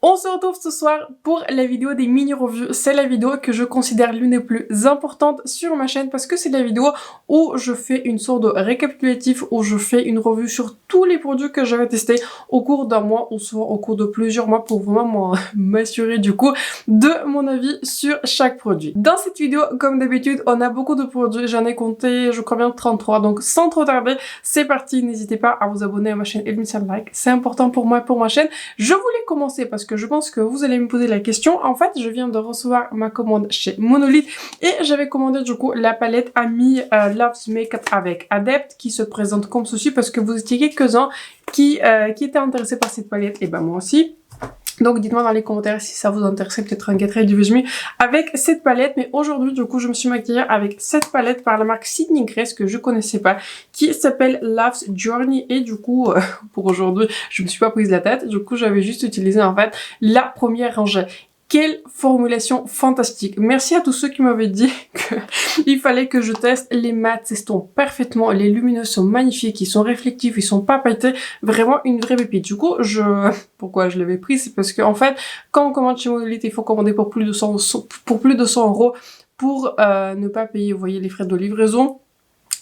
On se retrouve ce soir pour la vidéo des mini-revues. C'est la vidéo que je considère l'une des plus importantes sur ma chaîne parce que c'est la vidéo où je fais une sorte de récapitulatif, où je fais une revue sur tous les produits que j'avais testés au cours d'un mois ou souvent au cours de plusieurs mois pour vraiment m'assurer du coup de mon avis sur chaque produit. Dans cette vidéo, comme d'habitude, on a beaucoup de produits. J'en ai compté, je crois bien 33. Donc sans trop tarder, c'est parti. N'hésitez pas à vous abonner à ma chaîne et de mettre un like. C'est important pour moi et pour ma chaîne. Je voulais commencer parce que je pense que vous allez me poser la question. En fait, je viens de recevoir ma commande chez Monolith et j'avais commandé du coup la palette Ami Loves Makeup avec Adept qui se présente comme ceci parce que vous étiez quelques-uns qui étaient intéressés par cette palette et ben moi aussi. Donc dites-moi dans les commentaires si ça vous intéresse, peut-être un get ready with me avec cette palette. Mais aujourd'hui du coup je me suis maquillée avec cette palette par la marque Sydney Grace que je connaissais pas, qui s'appelle Love's Journey. Et du coup pour aujourd'hui je me suis pas prise la tête, du coup j'avais juste utilisé en fait la première rangée. Quelle formulation fantastique. Merci à tous ceux qui m'avaient dit qu'il fallait que je teste. Les mats s'estompent parfaitement, les lumineux sont magnifiques, ils sont réflectifs, ils sont pas pailletés, vraiment une vraie pépite. Du coup, pourquoi je l'avais pris, c'est parce que en fait, quand on commande chez Monolith, il faut commander pour plus de 100 € pour ne pas payer, vous voyez, les frais de livraison.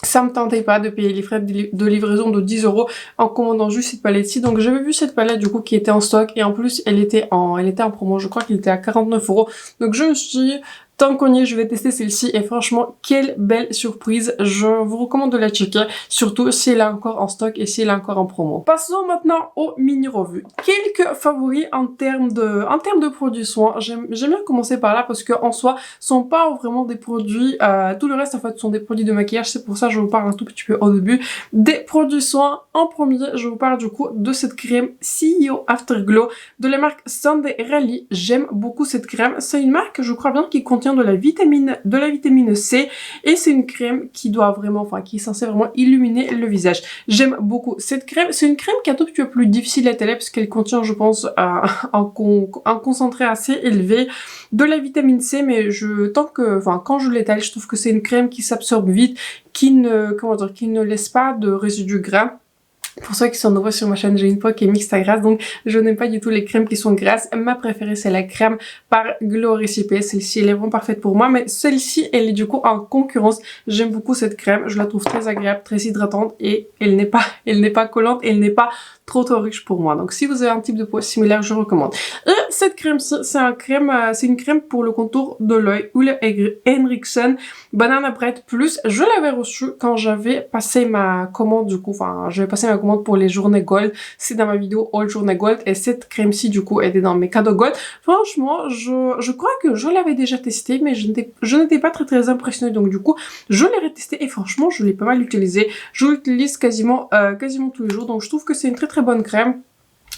Ça me tentait pas de payer les frais de livraison de 10 € en commandant juste cette palette-ci. Donc j'avais vu cette palette du coup qui était en stock et en plus elle était en promo. Je crois qu'elle était à 49 €. Donc je me suis dit, tant qu'on y est, je vais tester celle-ci et franchement, quelle belle surprise. Je vous recommande de la checker, surtout si elle est encore en stock et si elle est encore en promo. Passons maintenant aux mini-revues. Quelques favoris en termes de produits soins. J'aime bien commencer par là parce que en soi, sont pas vraiment des produits, tout le reste en fait sont des produits de maquillage. C'est pour ça que je vous parle un tout petit peu au début des produits soins. En premier, je vous parle du coup de cette crème CEO Afterglow de la marque Sunday Rally. J'aime beaucoup cette crème. C'est une marque, je crois bien, qui contient de la vitamine C et c'est une crème qui doit vraiment, enfin qui est censée vraiment illuminer le visage. J'aime beaucoup cette crème. C'est une crème qui est un tout petit peu plus difficile à étaler parce qu'elle contient, je pense, un concentré assez élevé de la vitamine C, mais quand je l'étale, je trouve que c'est une crème qui s'absorbe vite, qui ne laisse pas de résidus gras. Pour ceux qui sont nouveaux sur ma chaîne, j'ai une peau qui est mixte à grasse, donc je n'aime pas du tout les crèmes qui sont grasses. Ma préférée, c'est la crème par Glow Recipe. Celle-ci, elle est vraiment parfaite pour moi, mais celle-ci, elle est du coup en concurrence. J'aime beaucoup cette crème, je la trouve très agréable, très hydratante et elle n'est pas collante, elle n'est pas trop riche pour moi. Donc si vous avez un type de peau similaire, je recommande. Et cette crème-ci, c'est une crème pour le contour de l'œil, Ole Henriksen Banana Bread Plus. Je l'avais reçue quand j'avais passé ma commande du coup, j'avais passé ma commande pour les journées Gold. C'est dans ma vidéo All Journée Gold et cette crème-ci du coup était dans mes cadeaux Gold. Franchement, je crois que je l'avais déjà testée, mais je n'étais pas très impressionnée. Donc du coup, je l'ai retestée et franchement, je l'ai pas mal utilisée. Je l'utilise quasiment tous les jours. Donc je trouve que c'est une très bonne crème.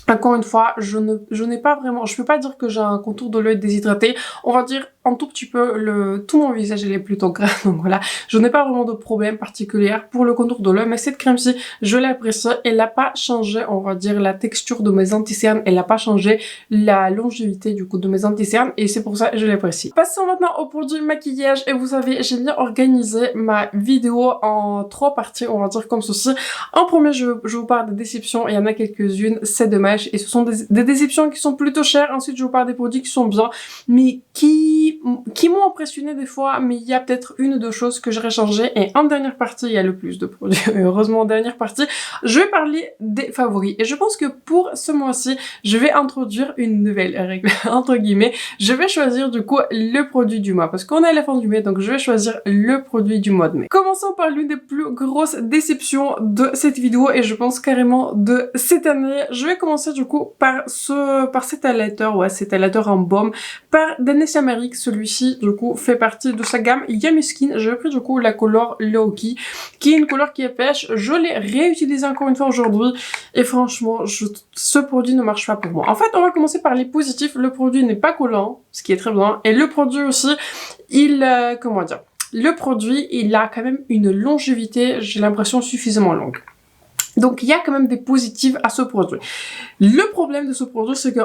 Encore une fois, je n'ai pas vraiment, je peux pas dire que j'ai un contour de l'œil déshydraté. On va dire un tout petit peu, tout mon visage il est plutôt gras, donc voilà. Je n'ai pas vraiment de problème particulier pour le contour de l'œil, mais cette crème-ci, je l'apprécie. Elle n'a pas changé, on va dire, la texture de mes anti-cernes. Elle n'a pas changé la longévité du coup de mes anti-cernes et c'est pour ça que je l'apprécie. Passons maintenant au produit maquillage et vous savez, j'ai bien organisé ma vidéo en 3 parties, on va dire comme ceci. En premier, je vous parle des déceptions, il y en a quelques-unes, c'est dommage. Et ce sont des déceptions qui sont plutôt chères. Ensuite, je vous parle des produits qui sont bien, mais qui m'ont impressionné des fois, mais il y a peut-être une ou deux choses que j'aurais changé. Et en dernière partie, il y a le plus de produits. Heureusement, en dernière partie, je vais parler des favoris. Et je pense que pour ce mois-ci, je vais introduire une nouvelle règle, entre guillemets. Je vais choisir du coup le produit du mois, parce qu'on est à la fin du mai, donc je vais choisir le produit du mois de mai. Commençons par l'une des plus grosses déceptions de cette vidéo, et je pense carrément de cette année. Je vais commencer du coup par cet highlighter, cet highlighter en baume par Danessa Merrick. Celui-ci du coup fait partie de sa gamme Yummy Skin. J'ai pris du coup la couleur Loki, qui est une couleur qui est pêche. Je l'ai réutilisé encore une fois aujourd'hui et franchement, ce produit ne marche pas pour moi. En fait, on va commencer par les positifs. Le produit n'est pas collant, ce qui est très bien, et le produit aussi, le produit, il a quand même une longévité, j'ai l'impression, suffisamment longue. Donc il y a quand même des positifs à ce produit. Le problème de ce produit, c'est que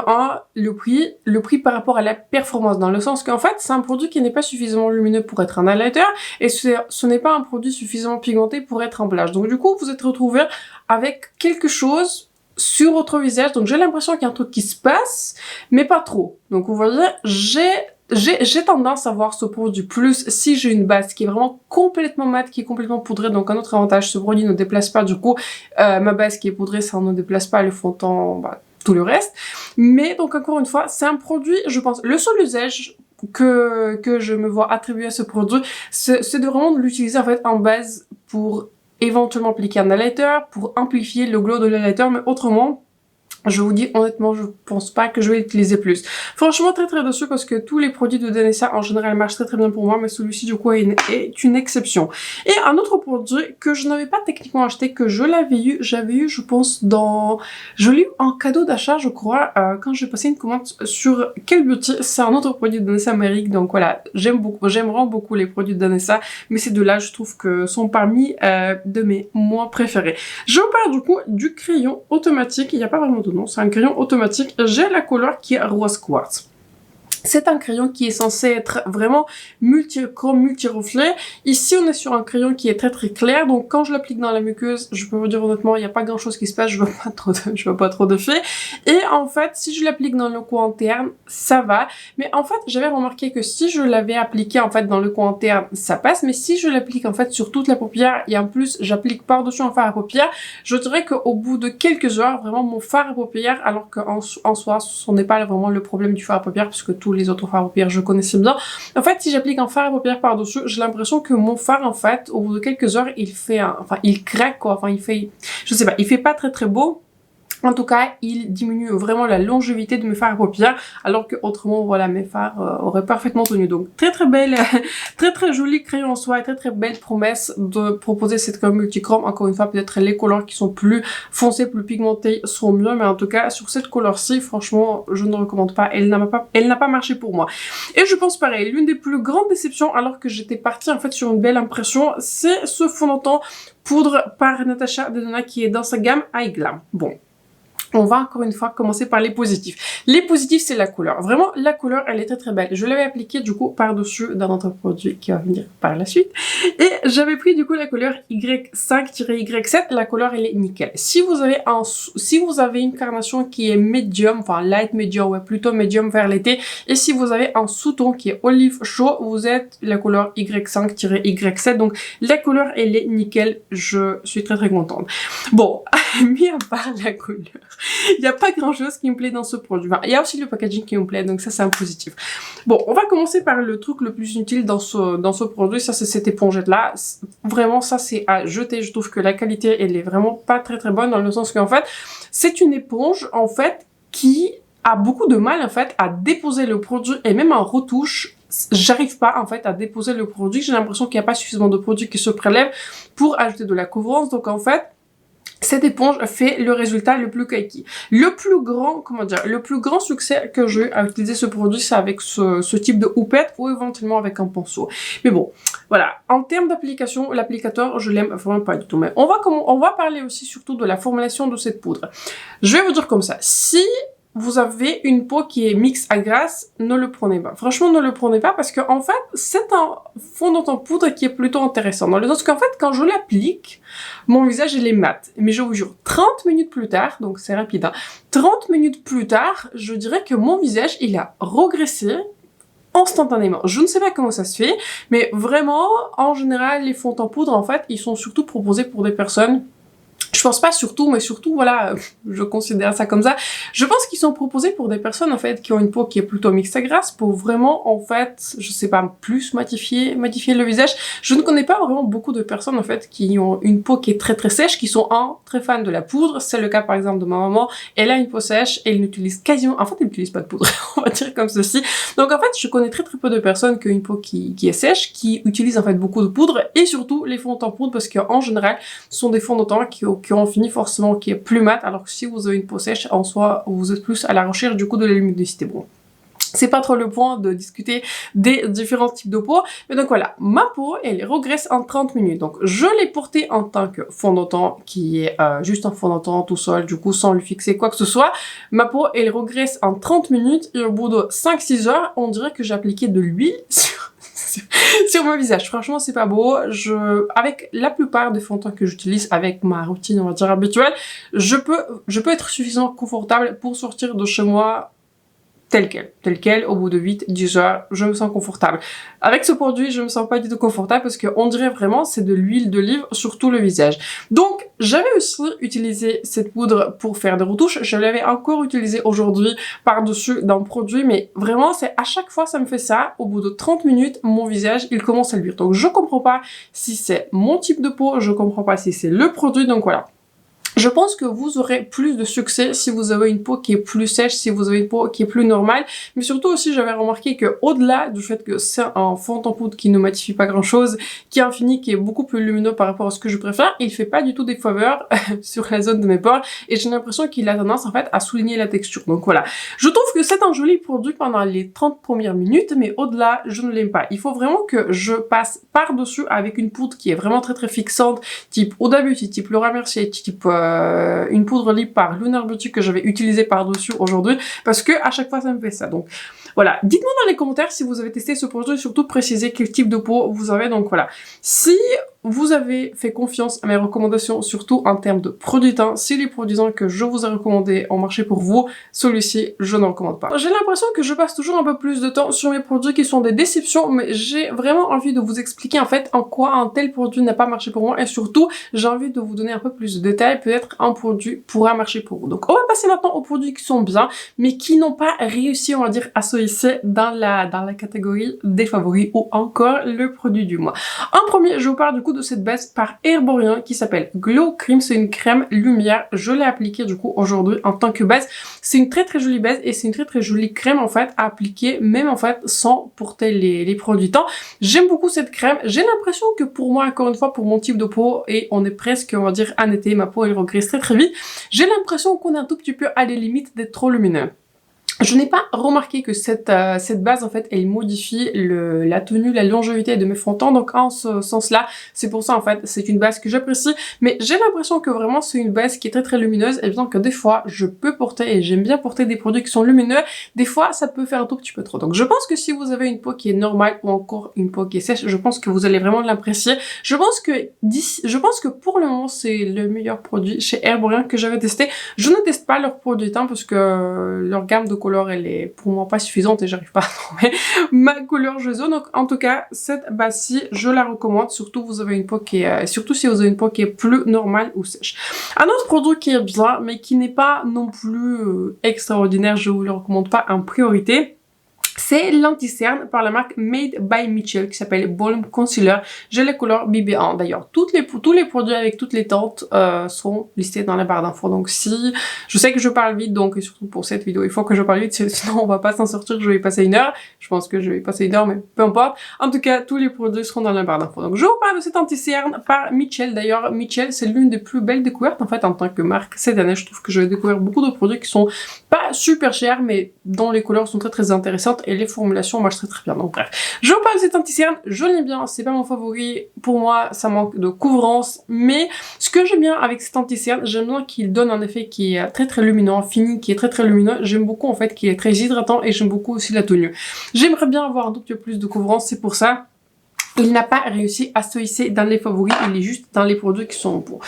le prix par rapport à la performance, dans le sens qu'en fait c'est un produit qui n'est pas suffisamment lumineux pour être un highlighter et ce n'est pas un produit suffisamment pigmenté pour être en blush. Donc du coup vous êtes retrouvé avec quelque chose sur votre visage. Donc j'ai l'impression qu'il y a un truc qui se passe, mais pas trop. Donc vous voyez, j'ai tendance à voir ce produit plus si j'ai une base qui est vraiment complètement mate, qui est complètement poudrée. Donc un autre avantage, ce produit ne déplace pas du coup ma base qui est poudrée, ça ne déplace pas le fond de teint, bah, tout le reste. Mais donc encore une fois, c'est un produit, je pense, le seul usage que je me vois attribuer à ce produit, c'est de vraiment l'utiliser en fait en base pour éventuellement appliquer un highlighter, pour amplifier le glow de l'highlighter, mais autrement, je vous dis honnêtement, je pense pas que je vais l'utiliser plus. Franchement, très déçue parce que tous les produits de Danessa en général marchent très bien pour moi, mais celui-ci du coup est une exception. Et un autre produit que je n'avais pas techniquement acheté, que j'avais eu je pense je l'ai eu en cadeau d'achat je crois, quand j'ai passé une commande sur Quel Beauty. C'est un autre produit de Danessa Amérique, donc voilà, j'aime vraiment beaucoup les produits de Danessa, mais ces deux-là je trouve que sont parmi de mes moins préférés. Je vous parle du coup du crayon automatique, il n'y a pas vraiment de nom, c'est un crayon automatique. J'ai la couleur qui est Rose Quartz. C'est un crayon qui est censé être vraiment multichrome, multi-reflet. Ici, on est sur un crayon qui est très clair. Donc, quand je l'applique dans la muqueuse, je peux vous dire honnêtement, il n'y a pas grand chose qui se passe. Je vois pas trop de faits. Et en fait, si je l'applique dans le coin interne, ça va. Mais en fait, j'avais remarqué que si je l'avais appliqué en fait dans le coin interne, ça passe. Mais si je l'applique en fait sur toute la paupière et en plus, j'applique par-dessus un fard à paupières, je dirais qu'au bout de quelques heures, vraiment mon fard à paupières, alors qu'en soi, ce n'est pas vraiment le problème du fard à paupières puisque tous les autres fards à paupières je connaissais bien. En fait, si j'applique un fard à paupières par-dessus, j'ai l'impression que mon fard, en fait, au bout de quelques heures, il craque, quoi. Enfin, je sais pas, il fait pas très beau. En tout cas, il diminue vraiment la longévité de mes fards à paupières, alors que autrement, voilà, mes fards auraient parfaitement tenu. Donc, très belle, très joli crayon en soi et très belle promesse de proposer cette couleur multichrome. Encore une fois, peut-être les couleurs qui sont plus foncées, plus pigmentées sont mieux, mais en tout cas, sur cette couleur-ci, franchement, je ne recommande pas. Elle n'a pas marché pour moi. Et je pense pareil, l'une des plus grandes déceptions, alors que j'étais partie en fait sur une belle impression, c'est ce fond de teint poudre par Natasha Denona qui est dans sa gamme High Glam. Bon. On va encore une fois commencer par les positifs. Les positifs, c'est la couleur. Vraiment, la couleur, elle est très belle. Je l'avais appliquée du coup par-dessus dans notre produit qui va venir par la suite. Et j'avais pris du coup la couleur Y5-Y7. La couleur, elle est nickel. Si vous avez une carnation qui est médium, enfin light medium, ouais, plutôt médium vers l'été, et si vous avez un sous-ton qui est olive chaud, vous êtes la couleur Y5-Y7. Donc la couleur, elle est nickel. Je suis très contente. Bon, mis à part la couleur, il n'y a pas grand chose qui me plaît dans ce produit. Enfin, il y a aussi le packaging qui me plaît, donc ça c'est un positif. Bon, on va commencer par le truc le plus utile dans ce produit, ça c'est cette épongette là. Vraiment, ça c'est à jeter. Je trouve que la qualité elle est vraiment pas très bonne, dans le sens qu'en fait, c'est une éponge en fait qui a beaucoup de mal en fait à déposer le produit, et même en retouche, j'arrive pas en fait à déposer le produit. J'ai l'impression qu'il n'y a pas suffisamment de produit qui se prélève pour ajouter de la couvrance, donc en fait, cette éponge fait le résultat le plus kaki. Le plus grand succès que j'ai eu à utiliser ce produit, c'est avec ce type de houppette ou éventuellement avec un pinceau. Mais bon, voilà. En termes d'application, l'applicateur, je l'aime vraiment pas du tout. Mais on va parler aussi surtout de la formulation de cette poudre. Je vais vous dire comme ça. Si vous avez une peau qui est mixte à grasse, ne le prenez pas. Franchement, ne le prenez pas parce que en fait, c'est un fond de teint poudre qui est plutôt intéressant. Dans le sens qu'en fait, quand je l'applique, mon visage il est mat. Mais je vous jure, 30 minutes plus tard, donc c'est rapide, hein, 30 minutes plus tard, je dirais que mon visage il a régressé instantanément. Je ne sais pas comment ça se fait, mais vraiment, en général, les fonds de teint poudre, en fait, ils sont surtout proposés pour des personnes. Je pense pas surtout, mais surtout, voilà, je considère ça comme ça. Je pense qu'ils sont proposés pour des personnes, en fait, qui ont une peau qui est plutôt mixte à grasse, pour vraiment, en fait, je sais pas, plus matifier le visage. Je ne connais pas vraiment beaucoup de personnes, en fait, qui ont une peau qui est très sèche, qui sont, très fans de la poudre. C'est le cas, par exemple, de ma maman. Elle a une peau sèche, et elle n'utilise quasiment, en fait, elle n'utilise pas de poudre, on va dire comme ceci. Donc, en fait, je connais très peu de personnes qui ont une peau qui est sèche, qui utilisent, en fait, beaucoup de poudre, et surtout, les fonds de teint poudre, parce qu'en général, ce sont des fonds de teint qui ont fini forcément qui est plus mat, alors que si vous avez une peau sèche, en soi, vous êtes plus à la recherche du coup de la luminosité. Bon, c'est pas trop le point de discuter des différents types de peau, mais donc voilà, ma peau, elle régresse en 30 minutes. Donc je l'ai portée en tant que fond de teint, qui est juste un fond de teint tout seul, du coup sans lui fixer quoi que ce soit. Ma peau, elle régresse en 30 minutes, et au bout de 5-6 heures, on dirait que j'ai appliqué de l'huile sur mon visage. Franchement, c'est pas beau. Avec la plupart des fonds de teint que j'utilise avec ma routine, on va dire habituelle, je peux être suffisamment confortable pour sortir de chez moi tel quel, au bout de 8-10 heures, je me sens confortable. Avec ce produit, je me sens pas du tout confortable parce qu'on dirait vraiment c'est de l'huile d'olive sur tout le visage. Donc, j'avais aussi utilisé cette poudre pour faire des retouches. Je l'avais encore utilisée aujourd'hui par-dessus d'un produit, mais vraiment, c'est à chaque fois ça me fait ça. Au bout de 30 minutes, mon visage, il commence à luire. Donc, je comprends pas si c'est mon type de peau, je comprends pas si c'est le produit, donc voilà. Je pense que vous aurez plus de succès si vous avez une peau qui est plus sèche, si vous avez une peau qui est plus normale. Mais surtout aussi, j'avais remarqué que au-delà du fait que c'est un fond en poudre qui ne matifie pas grand-chose, qui est infini, qui est beaucoup plus lumineux par rapport à ce que je préfère, il fait pas du tout des faveurs sur la zone de mes pores. Et j'ai l'impression qu'il a tendance en fait à souligner la texture. Donc voilà. Je trouve que c'est un joli produit pendant les 30 premières minutes, mais au-delà, je ne l'aime pas. Il faut vraiment que je passe par-dessus avec une poudre qui est vraiment très fixante, type Huda Beauty, type Laura Mercier, type une poudre lip par Lunar Beauty que j'avais utilisée par-dessus aujourd'hui parce que à chaque fois ça me fait ça. Donc voilà, dites-moi dans les commentaires si vous avez testé ce produit, surtout précisez quel type de peau vous avez. Donc voilà, si vous avez fait confiance à mes recommandations, surtout en termes de produits teint, si les produits teint que je vous ai recommandés ont marché pour vous, celui-ci, je n'en recommande pas. J'ai l'impression que je passe toujours un peu plus de temps sur mes produits qui sont des déceptions, mais j'ai vraiment envie de vous expliquer en fait en quoi un tel produit n'a pas marché pour moi et surtout, j'ai envie de vous donner un peu plus de détails, peut-être un produit pourra marcher pour vous. Donc on va passer maintenant aux produits qui sont bien, mais qui n'ont pas réussi, on va dire, à se hisser dans la catégorie des favoris ou encore le produit du mois. En premier, je vous parle du coup de cette base par Herborian qui s'appelle Glow Cream. C'est une crème lumière. Je l'ai appliquée du coup aujourd'hui en tant que base. C'est une très jolie base et c'est une très jolie crème en fait à appliquer même en fait sans porter les produits teint. J'aime beaucoup cette crème. J'ai l'impression que pour moi, encore une fois, pour mon type de peau, et on est presque, on va dire, en été, ma peau elle regresse très vite, j'ai l'impression qu'on est un tout petit peu à les limites d'être trop lumineux. Je n'ai pas remarqué que cette base, en fait, elle modifie la tenue, la longévité de mes fonds de teint. Donc, en ce sens-là, c'est pour ça, en fait, c'est une base que j'apprécie. Mais j'ai l'impression que vraiment, c'est une base qui est très lumineuse. Et bien que des fois, je peux porter, et j'aime bien porter des produits qui sont lumineux, des fois, ça peut faire un tout petit peu trop. Donc, je pense que si vous avez une peau qui est normale ou encore une peau qui est sèche, je pense que vous allez vraiment l'apprécier. Je pense que pour le moment, c'est le meilleur produit chez Herborian que j'avais testé. Je ne teste pas leurs produits teint parce que leur gamme de couleur elle est pour moi pas suffisante et j'arrive pas à trouver ma couleur jaune. Donc en tout cas cette base-ci je la recommande, surtout vous avez une peau qui est surtout si vous avez une peau qui est plus normale ou sèche. Un autre produit qui est bien mais qui n'est pas non plus extraordinaire, je vous le recommande pas en priorité, c'est l'anti-cerne par la marque Made by Mitchell qui s'appelle Balm Concealer. J'ai les couleurs BB1. D'ailleurs, tous les produits avec toutes les teintes sont listés dans la barre d'infos. Donc si, je sais que je parle vite, donc surtout pour cette vidéo, il faut que je parle vite, sinon on va pas s'en sortir, je vais passer 1 heure. Je pense que je vais passer 1 heure, mais peu importe. En tout cas, tous les produits seront dans la barre d'infos. Donc je vous parle de cet anti-cerne par Mitchell. D'ailleurs, Mitchell, c'est l'une des plus belles découvertes en fait en tant que marque cette année. Je trouve que j'ai découvert beaucoup de produits qui sont pas super chers, mais dont les couleurs sont très intéressantes et les formulations marchent très bien. Donc bref, je vous parle de cet anti-cerne, je l'aime bien, c'est pas mon favori, pour moi ça manque de couvrance, mais ce que j'aime bien avec cet anti-cerne, j'aime bien qu'il donne un effet qui est très lumineux, fini, qui est très lumineux, j'aime beaucoup en fait qu'il est très hydratant et j'aime beaucoup aussi la tenue. J'aimerais bien avoir un tout petit peu plus de couvrance, c'est pour ça. Il n'a pas réussi à se hisser dans les favoris, il est juste dans les produits qui sont bons.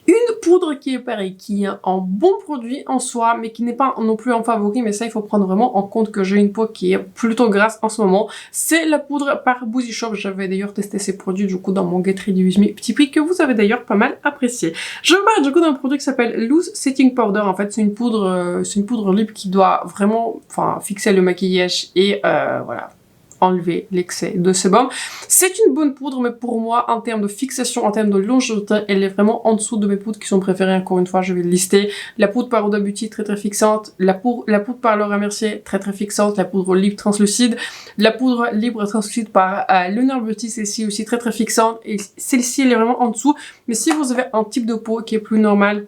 Une poudre qui est pareil, qui est un bon produit en soi, mais qui n'est pas non plus en favori, mais ça il faut prendre vraiment en compte que j'ai une peau qui est plutôt grasse en ce moment. C'est la poudre par Boozy Shop, j'avais d'ailleurs testé ces produits du coup dans mon Get Ready With Me petit prix que vous avez d'ailleurs pas mal apprécié. Je parle du coup d'un produit qui s'appelle Loose Setting Powder, en fait c'est une poudre lip qui doit vraiment fixer le maquillage et voilà, enlever l'excès de sébum. C'est une bonne poudre, mais pour moi, en termes de fixation, en termes de longévité, elle est vraiment en dessous de mes poudres qui sont préférées. Encore une fois, je vais le lister. La poudre par Huda Beauty, très fixante. La poudre par Laura Mercier, très fixante. La poudre libre translucide. La poudre libre translucide par Lunar Beauty, celle-ci aussi très fixante. Et celle-ci, elle est vraiment en dessous. Mais si vous avez un type de peau qui est plus normal,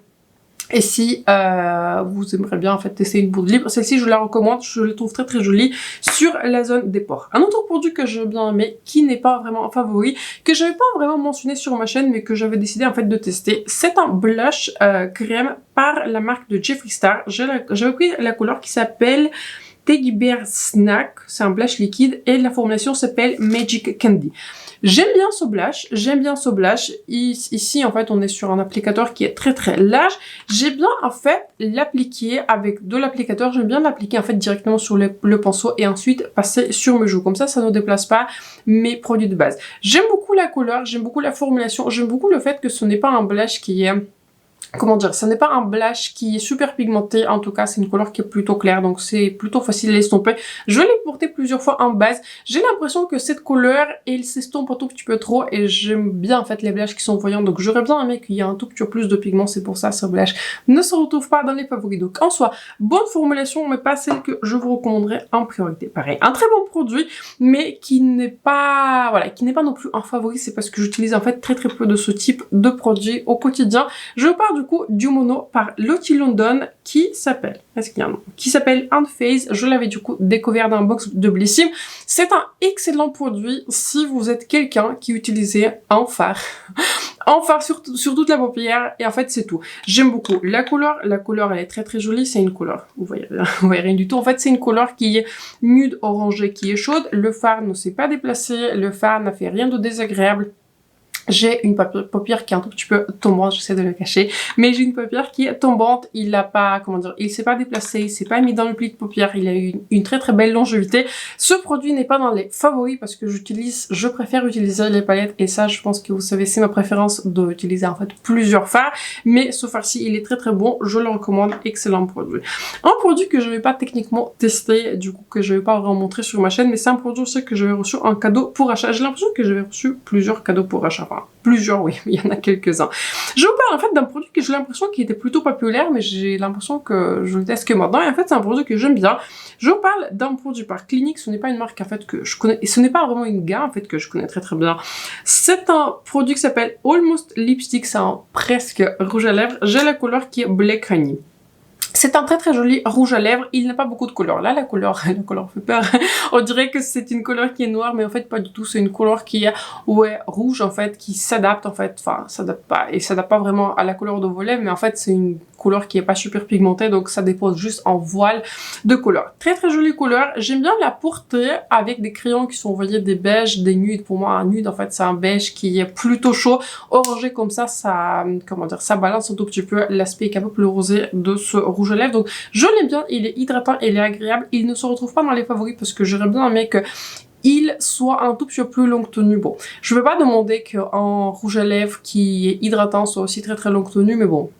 et si vous aimeriez bien en fait tester une poudre libre, celle-ci je la recommande, je la trouve très jolie sur la zone des pores. Un autre produit que j'ai bien aimé, qui n'est pas vraiment un favori, que j'avais pas vraiment mentionné sur ma chaîne, mais que j'avais décidé en fait de tester, c'est un blush crème par la marque de Jeffree Star. J'avais pris la couleur qui s'appelle Teddy Bear Snack, c'est un blush liquide et la formulation s'appelle Magic Candy. J'aime bien ce blush, Ici, en fait, on est sur un applicateur qui est très large. J'aime bien, en fait, l'appliquer avec de l'applicateur. J'aime bien l'appliquer, en fait, directement sur le pinceau et ensuite passer sur mes joues. Comme ça ne déplace pas mes produits de base. J'aime beaucoup la couleur, j'aime beaucoup la formulation, j'aime beaucoup le fait que ce n'est pas un blush qui est... Comment dire, ce n'est pas un blush qui est super pigmenté, en tout cas c'est une couleur qui est plutôt claire, donc c'est plutôt facile à estomper. Je l'ai porté plusieurs fois en base, j'ai l'impression que cette couleur, elle s'estompe un tout petit peu trop et j'aime bien en fait les blushes qui sont voyants, donc j'aurais bien aimé qu'il y ait un tout petit peu plus de pigment, c'est pour ça ce blush ne se retrouve pas dans les favoris. Donc en soi, bonne formulation, mais pas celle que je vous recommanderais en priorité. Pareil, un très bon produit, mais qui n'est pas, voilà, qui n'est pas non plus un favori, c'est parce que j'utilise en fait très peu de ce type de produit au quotidien. Je pars du coup du mono par Lottie London qui s'appelle, est-ce qu'il y a un nom, qui s'appelle Unfazed. Je l'avais du coup découvert dans un box de Blissim. C'est un excellent produit si vous êtes quelqu'un qui utilisait un fard. Un fard sur toute la paupière et en fait c'est tout. J'aime beaucoup la couleur elle est très jolie, c'est une couleur, vous voyez rien du tout. En fait c'est une couleur qui est nude orangée, qui est chaude, le fard ne s'est pas déplacé, le fard n'a fait rien de désagréable. J'ai une paupière qui est un tout petit peu tombante, j'essaie de le cacher, mais j'ai une paupière qui est tombante, il n'a pas, comment dire, il s'est pas déplacé, il s'est pas mis dans le pli de paupière, il a eu une très belle longévité. Ce produit n'est pas dans les favoris parce que je préfère utiliser les palettes et ça je pense que vous savez c'est ma préférence d'utiliser en fait plusieurs fards, mais ce fard-ci il est très bon, je le recommande, excellent produit. Un produit que je vais pas techniquement tester, du coup que je vais pas vraiment montrer sur ma chaîne, mais c'est un produit aussi que j'avais reçu en cadeau pour achat. J'ai l'impression que j'avais reçu plusieurs cadeaux pour achat. Enfin, plusieurs, oui, il y en a quelques-uns. Je vous parle en fait d'un produit que j'ai l'impression qu'il était plutôt populaire, mais j'ai l'impression que je le teste que maintenant, et en fait c'est un produit que j'aime bien. Je vous parle d'un produit par Clinique, ce n'est pas une marque en fait que je connais, et ce n'est pas vraiment une gamme en fait que je connais très bien. C'est un produit qui s'appelle Almost Lipstick, c'est un presque rouge à lèvres, j'ai la couleur qui est Black Honey. C'est un très joli rouge à lèvres, il n'a pas beaucoup de couleur. Là, la couleur fait peur. On dirait que c'est une couleur qui est noire, mais en fait pas du tout. C'est une couleur qui est, ouais, rouge en fait, qui s'adapte en fait. Enfin, s'adapte pas, et s'adapte pas vraiment à la couleur de vos lèvres, mais en fait c'est une couleur qui est pas super pigmentée, donc ça dépose juste en voile de couleur. Très jolie couleur. J'aime bien la porter avec des crayons qui sont, vous voyez, des beiges, des nudes. Pour moi, un nude en fait c'est un beige qui est plutôt chaud. Orangé comme ça, comment dire, ça balance un tout petit peu l'aspect qui est un peu plus rosé de ce rouge à lèvres. Donc je l'aime bien, il est hydratant, il est agréable. Il ne se retrouve pas dans les favoris parce que j'aurais bien aimé que il soit un tout petit peu plus longue tenue. Bon, je vais pas demander qu'un rouge à lèvres qui est hydratant soit aussi très longue tenue, mais bon.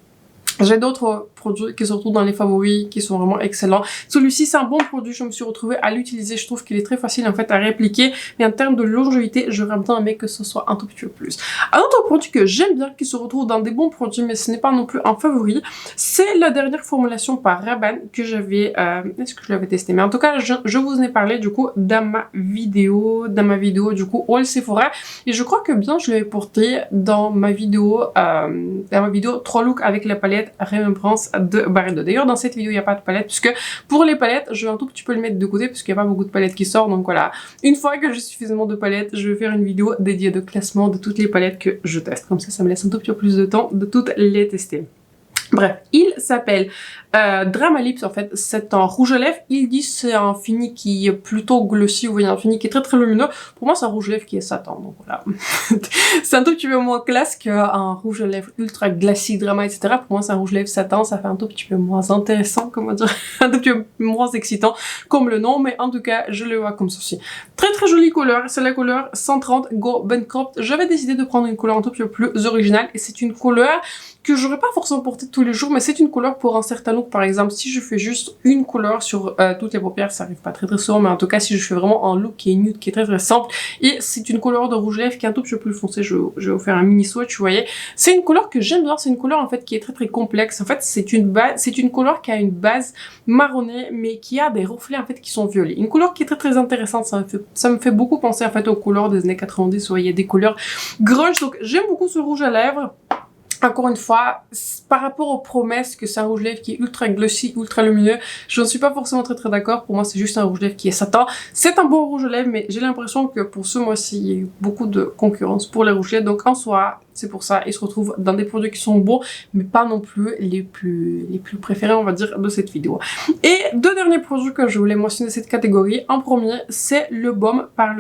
J'ai d'autres produits qui se retrouvent dans les favoris qui sont vraiment excellents. Celui-ci c'est un bon produit, je me suis retrouvée à l'utiliser, je trouve qu'il est très facile en fait à réappliquer, mais en termes de longévité, j'aurais bien aimé que ce soit un tout petit peu plus. Un autre produit que j'aime bien, qui se retrouve dans des bons produits, mais ce n'est pas non plus un favori, c'est la dernière formulation par Rabanne que j'avais, est-ce que je l'avais testé? Mais en tout cas, je vous en ai parlé du coup dans ma vidéo du coup All Sephora, et je crois que bien je l'avais porté dans ma vidéo 3 looks avec la palette Remembrance de Barredo. D'ailleurs dans cette vidéo il n'y a pas de palette, puisque pour les palettes je vais un tout petit peu le mettre de côté parce qu'il n'y a pas beaucoup de palettes qui sortent, donc voilà, une fois que j'ai suffisamment de palettes je vais faire une vidéo dédiée de classement de toutes les palettes que je teste, comme ça me laisse un tout petit peu plus de temps de toutes les tester. Bref, il s'appelle Drama Lips, en fait, c'est un rouge à lèvres. Il dit c'est un fini qui est plutôt glossy, vous voyez, un fini qui est très lumineux. Pour moi, c'est un rouge à lèvres qui est satin, donc voilà. C'est un tout petit peu moins classe qu'un rouge à lèvres ultra glacis, drama, etc. Pour moi, c'est un rouge à lèvres satin, ça fait un tout petit peu moins intéressant, comment dire, un tout petit peu moins excitant, comme le nom, mais en tout cas, je le vois comme ceci. Très jolie couleur, c'est la couleur 130 Go Bancroft. J'avais décidé de prendre une couleur un tout petit peu plus originale, et c'est une couleur que j'aurais pas forcément porté tous les jours, mais c'est une couleur pour un certain look. Par exemple, si je fais juste une couleur sur toutes les paupières, ça arrive pas très souvent, mais en tout cas, si je fais vraiment un look qui est nude, qui est très simple, et c'est une couleur de rouge à lèvres qui est un tout petit peu plus foncé, je vais vous faire un mini swatch, vous voyez. C'est une couleur que j'aime bien, c'est une couleur en fait qui est très complexe. En fait, c'est une couleur qui a une base marronnée, mais qui a des reflets en fait qui sont violets. Une couleur qui est très intéressante, ça me fait beaucoup penser en fait aux couleurs des années 90, vous voyez, des couleurs grunge, donc j'aime beaucoup ce rouge à lèvres. Encore une fois, par rapport aux promesses que c'est un rouge à lèvres qui est ultra glossy, ultra lumineux, je ne suis pas forcément très d'accord. Pour moi, c'est juste un rouge à lèvres qui est satin. C'est un bon rouge à lèvres, mais j'ai l'impression que pour ce mois-ci, il y a eu beaucoup de concurrence pour les rouges à lèvres. Donc en soi, c'est pour ça, il se retrouve dans des produits qui sont bons, mais pas non plus les plus préférés, on va dire, de cette vidéo. Et deux derniers produits que je voulais mentionner de cette catégorie. En premier, c'est le baume par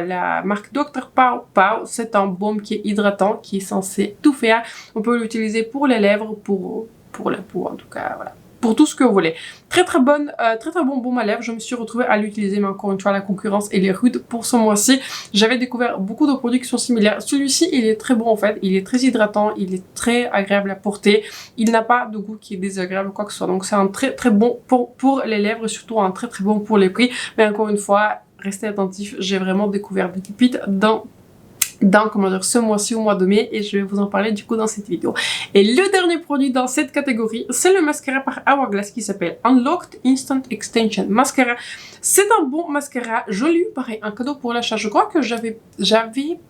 la marque Dr. Pau Pau. C'est un baume qui est hydratant, qui est censé tout faire. On peut l'utiliser pour les lèvres, pour la peau, en tout cas, voilà. Pour tout ce que vous voulez. Très très bon baume à lèvres. Je me suis retrouvée à l'utiliser, mais encore une fois, la concurrence elle est rude pour ce mois-ci. J'avais découvert beaucoup de produits qui sont similaires. Celui-ci, il est très bon en fait. Il est très hydratant, il est très agréable à porter. Il n'a pas de goût qui est désagréable ou quoi que ce soit. Donc c'est un très très bon pour les lèvres et surtout un très très bon pour les prix. Mais encore une fois, restez attentifs. J'ai vraiment découvert des pépites dans ce mois-ci au mois de mai et je vais vous en parler du coup dans cette vidéo. Et le dernier produit dans cette catégorie, c'est le mascara par Hourglass qui s'appelle Unlocked Instant Extension Mascara. C'est un bon mascara, je l'ai eu pareil, un cadeau pour l'achat. Je crois que j'avais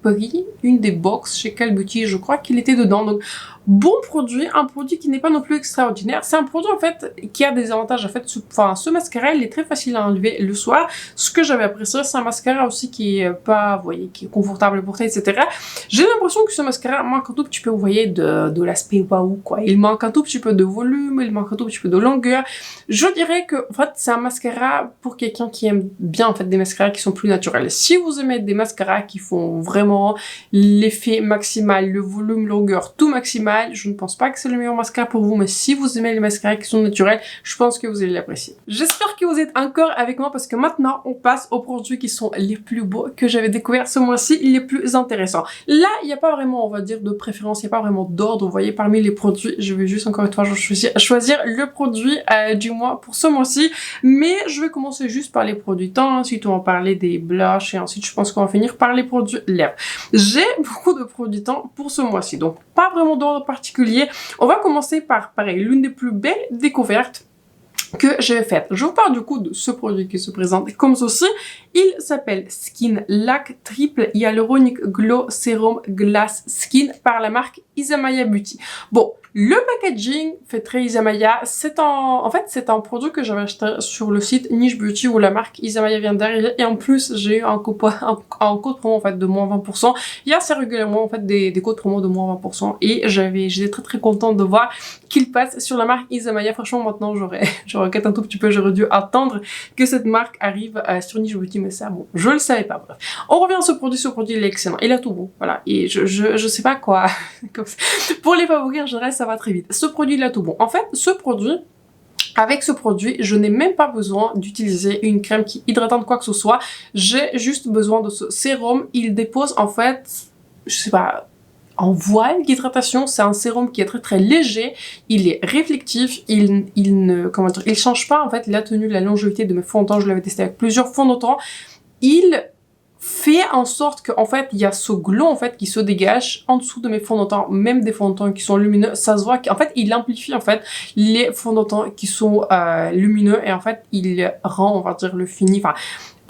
pris une des box chez Cal Beauty, je crois qu'il était dedans. Donc bon produit, un produit qui n'est pas non plus extraordinaire. C'est un produit en fait qui a des avantages. En fait, ce mascara il est très facile à enlever le soir. Ce que j'avais apprécié, c'est un mascara aussi qui est pas, vous voyez, qui est confortable à porter, etc. J'ai l'impression que ce mascara manque un tout petit peu, vous voyez, de l'aspect waouh quoi. Il manque un tout petit peu de volume, il manque un tout petit peu de longueur. Je dirais que en fait c'est un mascara pour quelqu'un qui aime bien en fait des mascaras qui sont plus naturels. Si vous aimez des mascaras qui font vraiment l'effet maximal, le volume, longueur, tout maximal, je ne pense pas que c'est le meilleur mascara pour vous, mais si vous aimez les mascaras qui sont naturels, je pense que vous allez l'apprécier. J'espère que vous êtes encore avec moi parce que maintenant on passe aux produits qui sont les plus beaux que j'avais découvert ce mois-ci, les plus intéressants. Là, il n'y a pas vraiment, on va dire, de préférence, il n'y a pas vraiment d'ordre, vous voyez, parmi les produits, je vais juste encore une fois choisir le produit du mois pour ce mois-ci, mais je vais commencer juste par les produits teints, ensuite on va parler des blushs et ensuite je pense qu'on va finir par les produits lèvres. J'ai beaucoup de produits teints pour ce mois-ci, donc pas vraiment d'ordre particulier. On va commencer par, pareil, l'une des plus belles découvertes que j'ai faite. Je vous parle du coup de ce produit qui se présente comme ceci. Il s'appelle Skin Lac Triple Hyaluronic Glow Serum Glass Skin par la marque Isamaya Beauty. Bon, le packaging fait très Isamaya. En fait, c'est un produit que j'avais acheté sur le site Niche Beauty où la marque Isamaya vient d'arriver. Et en plus, j'ai eu un code promo en fait de moins 20%. Il y a assez régulièrement en fait des codes promo de moins 20%. Et j'étais très très contente de voir qu'il passe sur la marque Isamaya. Franchement, maintenant, je regrette un tout petit peu. J'aurais dû attendre que cette marque arrive sur Niche Beauty. Mais ça, bon, je le savais pas. Bref. On revient à ce produit. Ce produit, il est excellent. Il a tout bon. Voilà. Et je sais pas quoi. Pour les favoris, en général, ça va très vite. Ce produit, il a tout bon. En fait, avec ce produit, je n'ai même pas besoin d'utiliser une crème qui est hydratante quoi que ce soit. J'ai juste besoin de ce sérum. Il dépose, en fait, je sais pas, en voile d'hydratation. C'est un sérum qui est très très léger. Il est réflectif. Il change pas, en fait, la tenue, la longévité de mes fonds de teint. Je l'avais testé avec plusieurs fonds de teint. Il fait en sorte qu'en fait il y a ce glow en fait qui se dégage en dessous de mes fonds de teint, même des fonds de teint qui sont lumineux, ça se voit qu'en fait il amplifie en fait les fonds de teint qui sont lumineux et en fait il rend, on va dire, le fini, enfin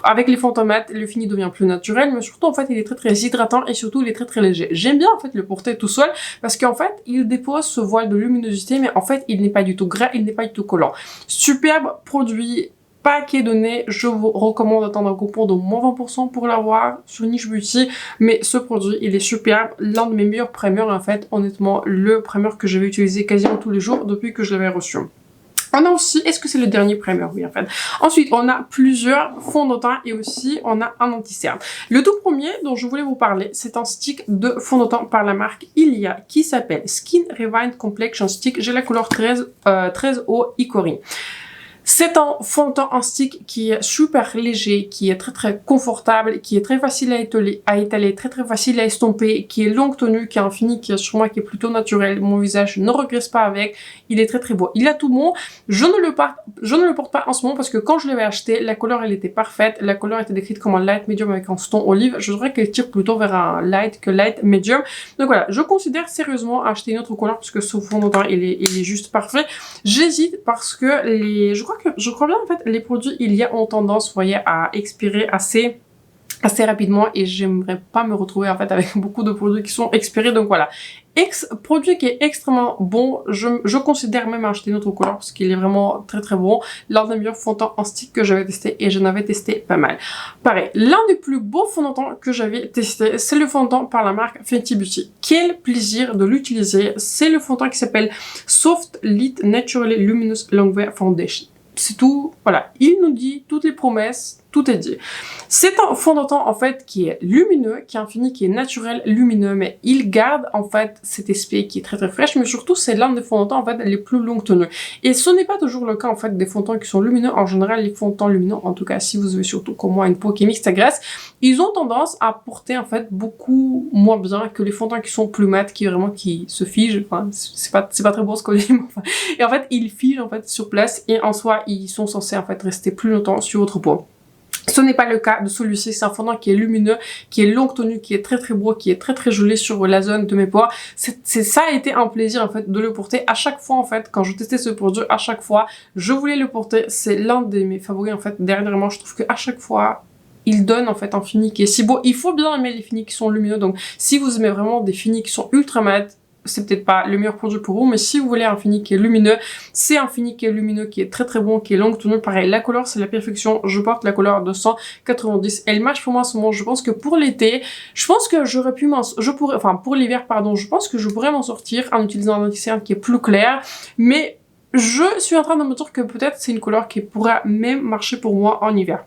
avec les fonds de teint mat, le fini devient plus naturel, mais surtout en fait il est très très hydratant et surtout il est très très léger. J'aime bien en fait le porter tout seul parce qu'en fait il dépose ce voile de luminosité, mais en fait il n'est pas du tout gras, il n'est pas du tout collant. Superbe produit. Paquet donné, je vous recommande d'attendre un coupon de moins 20% pour l'avoir sur Niche Beauty, mais ce produit il est superbe, l'un de mes meilleurs primers en fait, honnêtement le primer que j'avais utilisé quasiment tous les jours depuis que je l'avais reçu. On a aussi, est-ce que c'est le dernier primer? Oui, en fait. Ensuite, on a plusieurs fonds de teint et aussi on a un anti-cerne. Le tout premier dont je voulais vous parler, c'est un stick de fond de teint par la marque Ilia qui s'appelle Skin Rewind Complexion Stick. J'ai la couleur 13 au Ivory. C'est un fond de teint en stick qui est super léger, qui est très très confortable, qui est très facile à étaler, très très facile à estomper, qui est longue tenue, qui a un fini qui est sur moi qui est plutôt naturel. Mon visage ne regresse pas avec, il est très très beau. Il a tout bon. Je ne le porte pas en ce moment parce que quand je l'avais acheté, la couleur elle était parfaite. La couleur était décrite comme un light medium avec un ton olive. Je dirais qu'elle tire plutôt vers un light que light medium. Donc voilà, je considère sérieusement acheter une autre couleur parce que ce fond de teint il est juste parfait. J'hésite parce que je crois bien en fait les produits ont tendance, vous voyez, à expirer assez rapidement et j'aimerais pas me retrouver en fait avec beaucoup de produits qui sont expirés, donc voilà. Produit qui est extrêmement bon. Je considère même acheter notre couleur parce qu'il est vraiment très très bon. L'un des meilleurs fonds de teint en stick que j'avais testé et j'en avais testé pas mal. Pareil, l'un des plus beaux fonds de teint que j'avais testé, c'est le fond de teint par la marque Fenty Beauty. Quel plaisir de l'utiliser. C'est le fond de teint qui s'appelle Soft Lit Naturally Luminous Longwear Foundation. C'est tout, voilà. Il nous dit toutes les promesses, tout est dit. C'est un fond de teint en fait qui est lumineux, qui est infini, qui est naturel, lumineux, mais il garde en fait cet aspect qui est très très fraîche, mais surtout c'est l'un des fonds de teint en fait les plus longue tenue. Et ce n'est pas toujours le cas en fait des fonds de teint qui sont lumineux. En général, les fonds de teint lumineux, en tout cas si vous avez surtout comme moi une peau qui est mixte à graisse, ils ont tendance à porter en fait beaucoup moins bien que les fonds de teint qui sont plus mat, qui se figent. Enfin, c'est pas très beau ce qu'on dit, mais enfin. Et en fait, ils figent en fait sur place et en soi, ils sont censés en fait rester plus longtemps sur votre peau. Ce n'est pas le cas de celui-ci, c'est un fond de teint qui est lumineux, qui est longue tenue, qui est très très beau, qui est très très joli sur la zone de mes pores. Ça a été un plaisir en fait de le porter. À chaque fois en fait, quand je testais ce produit, à chaque fois, je voulais le porter. C'est l'un de mes favoris en fait. Dernièrement, je trouve qu'à chaque fois, il donne en fait un fini qui est si beau. Il faut bien aimer les finis qui sont lumineux, donc si vous aimez vraiment des finis qui sont ultra mat, c'est peut-être pas le meilleur produit pour vous, mais si vous voulez un fini qui est lumineux, c'est un fini qui est lumineux, qui est très très bon, qui est longue tenue. Pareil, la couleur c'est la perfection. Je porte la couleur 290. Elle match pour moi en ce moment. Je pense que pour l'été, je pense que j'aurais pu pour l'hiver pardon, je pense que je pourrais m'en sortir en utilisant un anti-cerne qui est plus clair, mais je suis en train de me dire que peut-être c'est une couleur qui pourra même marcher pour moi en hiver.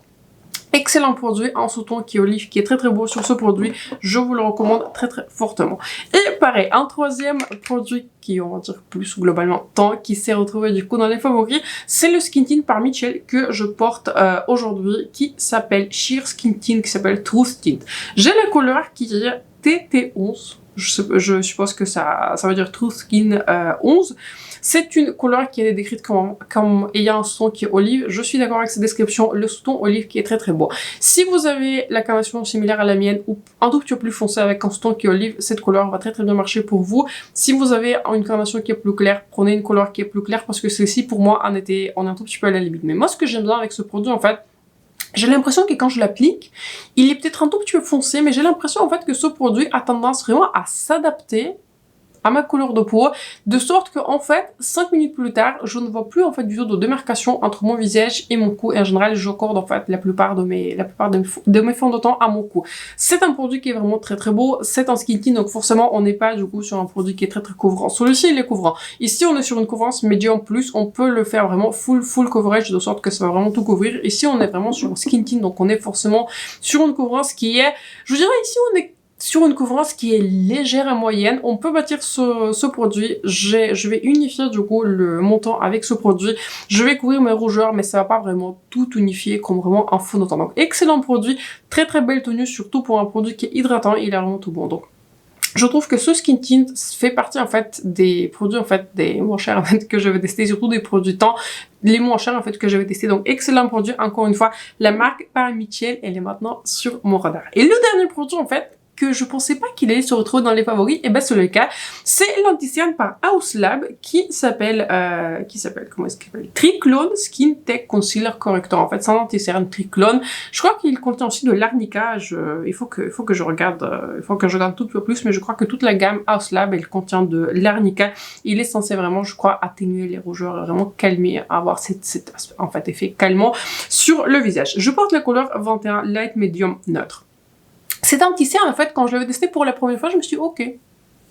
Excellent produit en sous-ton qui est olive, qui est très très beau sur ce produit. Je vous le recommande très très fortement. Et pareil, un troisième produit qui, on va dire plus globalement, qui s'est retrouvé du coup dans les favoris, c'est le Skin Tint par Mitchell que je porte aujourd'hui, qui s'appelle Sheer Skin Tint, qui s'appelle Truth Tint. J'ai la couleur qui est TT11. Je suppose que ça veut dire Truth Skin 11. C'est une couleur qui est décrite comme ayant un sous-ton qui est olive. Je suis d'accord avec cette description, le sous-ton olive qui est très très beau. Si vous avez la carnation similaire à la mienne ou un tout petit peu plus foncé avec un sous-ton qui est olive, cette couleur va très très bien marcher pour vous. Si vous avez une carnation qui est plus claire, prenez une couleur qui est plus claire parce que celle-ci pour moi en été, on est un tout petit peu à la limite. Mais moi ce que j'aime bien avec ce produit en fait, j'ai l'impression que quand je l'applique, il est peut-être un tout petit peu foncé, mais j'ai l'impression en fait que ce produit a tendance vraiment à s'adapter à ma couleur de peau, de sorte que en fait 5 minutes plus tard je ne vois plus en fait du tout de démarcation entre mon visage et mon cou, et en général j'accorde en fait la plupart de mes fonds de teint à mon cou. C'est un produit qui est vraiment très très beau, c'est un skin tint, donc forcément on n'est pas du coup sur un produit qui est très très couvrant. Celui-ci il est couvrant. Ici on est sur une couvrance medium plus, on peut le faire vraiment full coverage de sorte que ça va vraiment tout couvrir. Ici on est vraiment sur un skin tint, donc on est forcément sur une couvrance qui est, je dirais ici on est sur une couvrance qui est légère et moyenne. On peut bâtir ce produit. Je vais unifier du coup le montant avec ce produit. Je vais couvrir mes rougeurs, mais ça va pas vraiment tout unifier comme vraiment un fond de teint. Donc excellent produit, très très belle tenue, surtout pour un produit qui est hydratant. Il est vraiment tout bon. Donc je trouve que ce Skin Tint fait partie en fait des produits en fait des moins chers en fait que je vais tester, surtout des produits temps les moins chers en fait que je vais tester. Donc excellent produit, encore une fois, la marque par Mitchell, elle est maintenant sur mon radar. Et le dernier produit en fait que je pensais pas qu'il allait se retrouver dans les favoris, et ben c'est le cas. C'est l'anti-cerne par Haus Lab qui s'appelle comment est-ce qu'il s'appelle, Triclone Skin Tech Concealer Corrector. En fait, c'est un anti-cerne Triclone. Je crois qu'il contient aussi de l'arnica. Il faut que je regarde tout peu plus, mais je crois que toute la gamme Haus Lab, elle contient de l'arnica. Il est censé vraiment, je crois, atténuer les rougeurs, vraiment calmer, avoir cet en fait effet calmant sur le visage. Je porte la couleur 21 Light Medium Neutre. Cet anti-cerne, en fait, quand je l'avais testé pour la première fois, je me suis dit,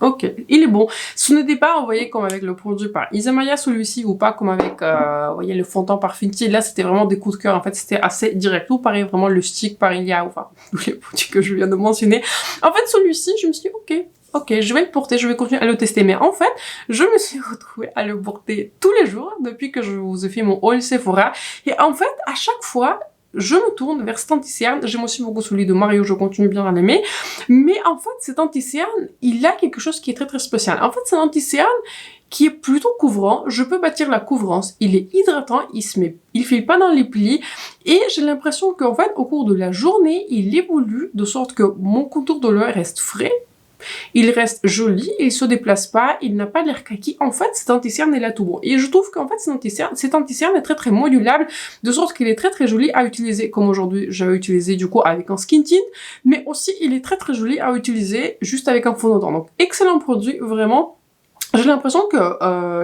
ok, il est bon. Ce n'était pas envoyé comme avec le produit par Isamaya, celui-ci, ou pas comme avec, vous voyez, le fond de teint par Fenty. Là, c'était vraiment des coups de cœur. En fait, c'était assez direct. Tout pareil, vraiment le stick par Ilia, enfin, tous les produits que je viens de mentionner. En fait, celui-ci, je me suis dit, ok, je vais le porter, je vais continuer à le tester. Mais en fait, je me suis retrouvée à le porter tous les jours depuis que je vous ai fait mon haul Sephora. Et en fait, à chaque fois, je me tourne vers cet anti-cerne. J'aime aussi beaucoup celui de Mario, je continue bien à l'aimer. Mais en fait, cet anti-cerne, il a quelque chose qui est très très spécial. En fait, c'est un anti-cerne qui est plutôt couvrant. Je peux bâtir la couvrance. Il est hydratant, il file pas dans les plis. Et j'ai l'impression qu'en fait, au cours de la journée, il évolue de sorte que mon contour de l'œil reste frais. il reste joli, il se déplace pas, il n'a pas l'air kaki. En fait, cet anti-cerne est là tout bon. Et je trouve qu'en fait, cet anti-cerne est très modulable, de sorte qu'il est très joli à utiliser, comme aujourd'hui, j'avais utilisé du coup avec un skin tint, mais aussi il est très joli à utiliser juste avec un fond de teint. Donc, excellent produit, vraiment. J'ai l'impression que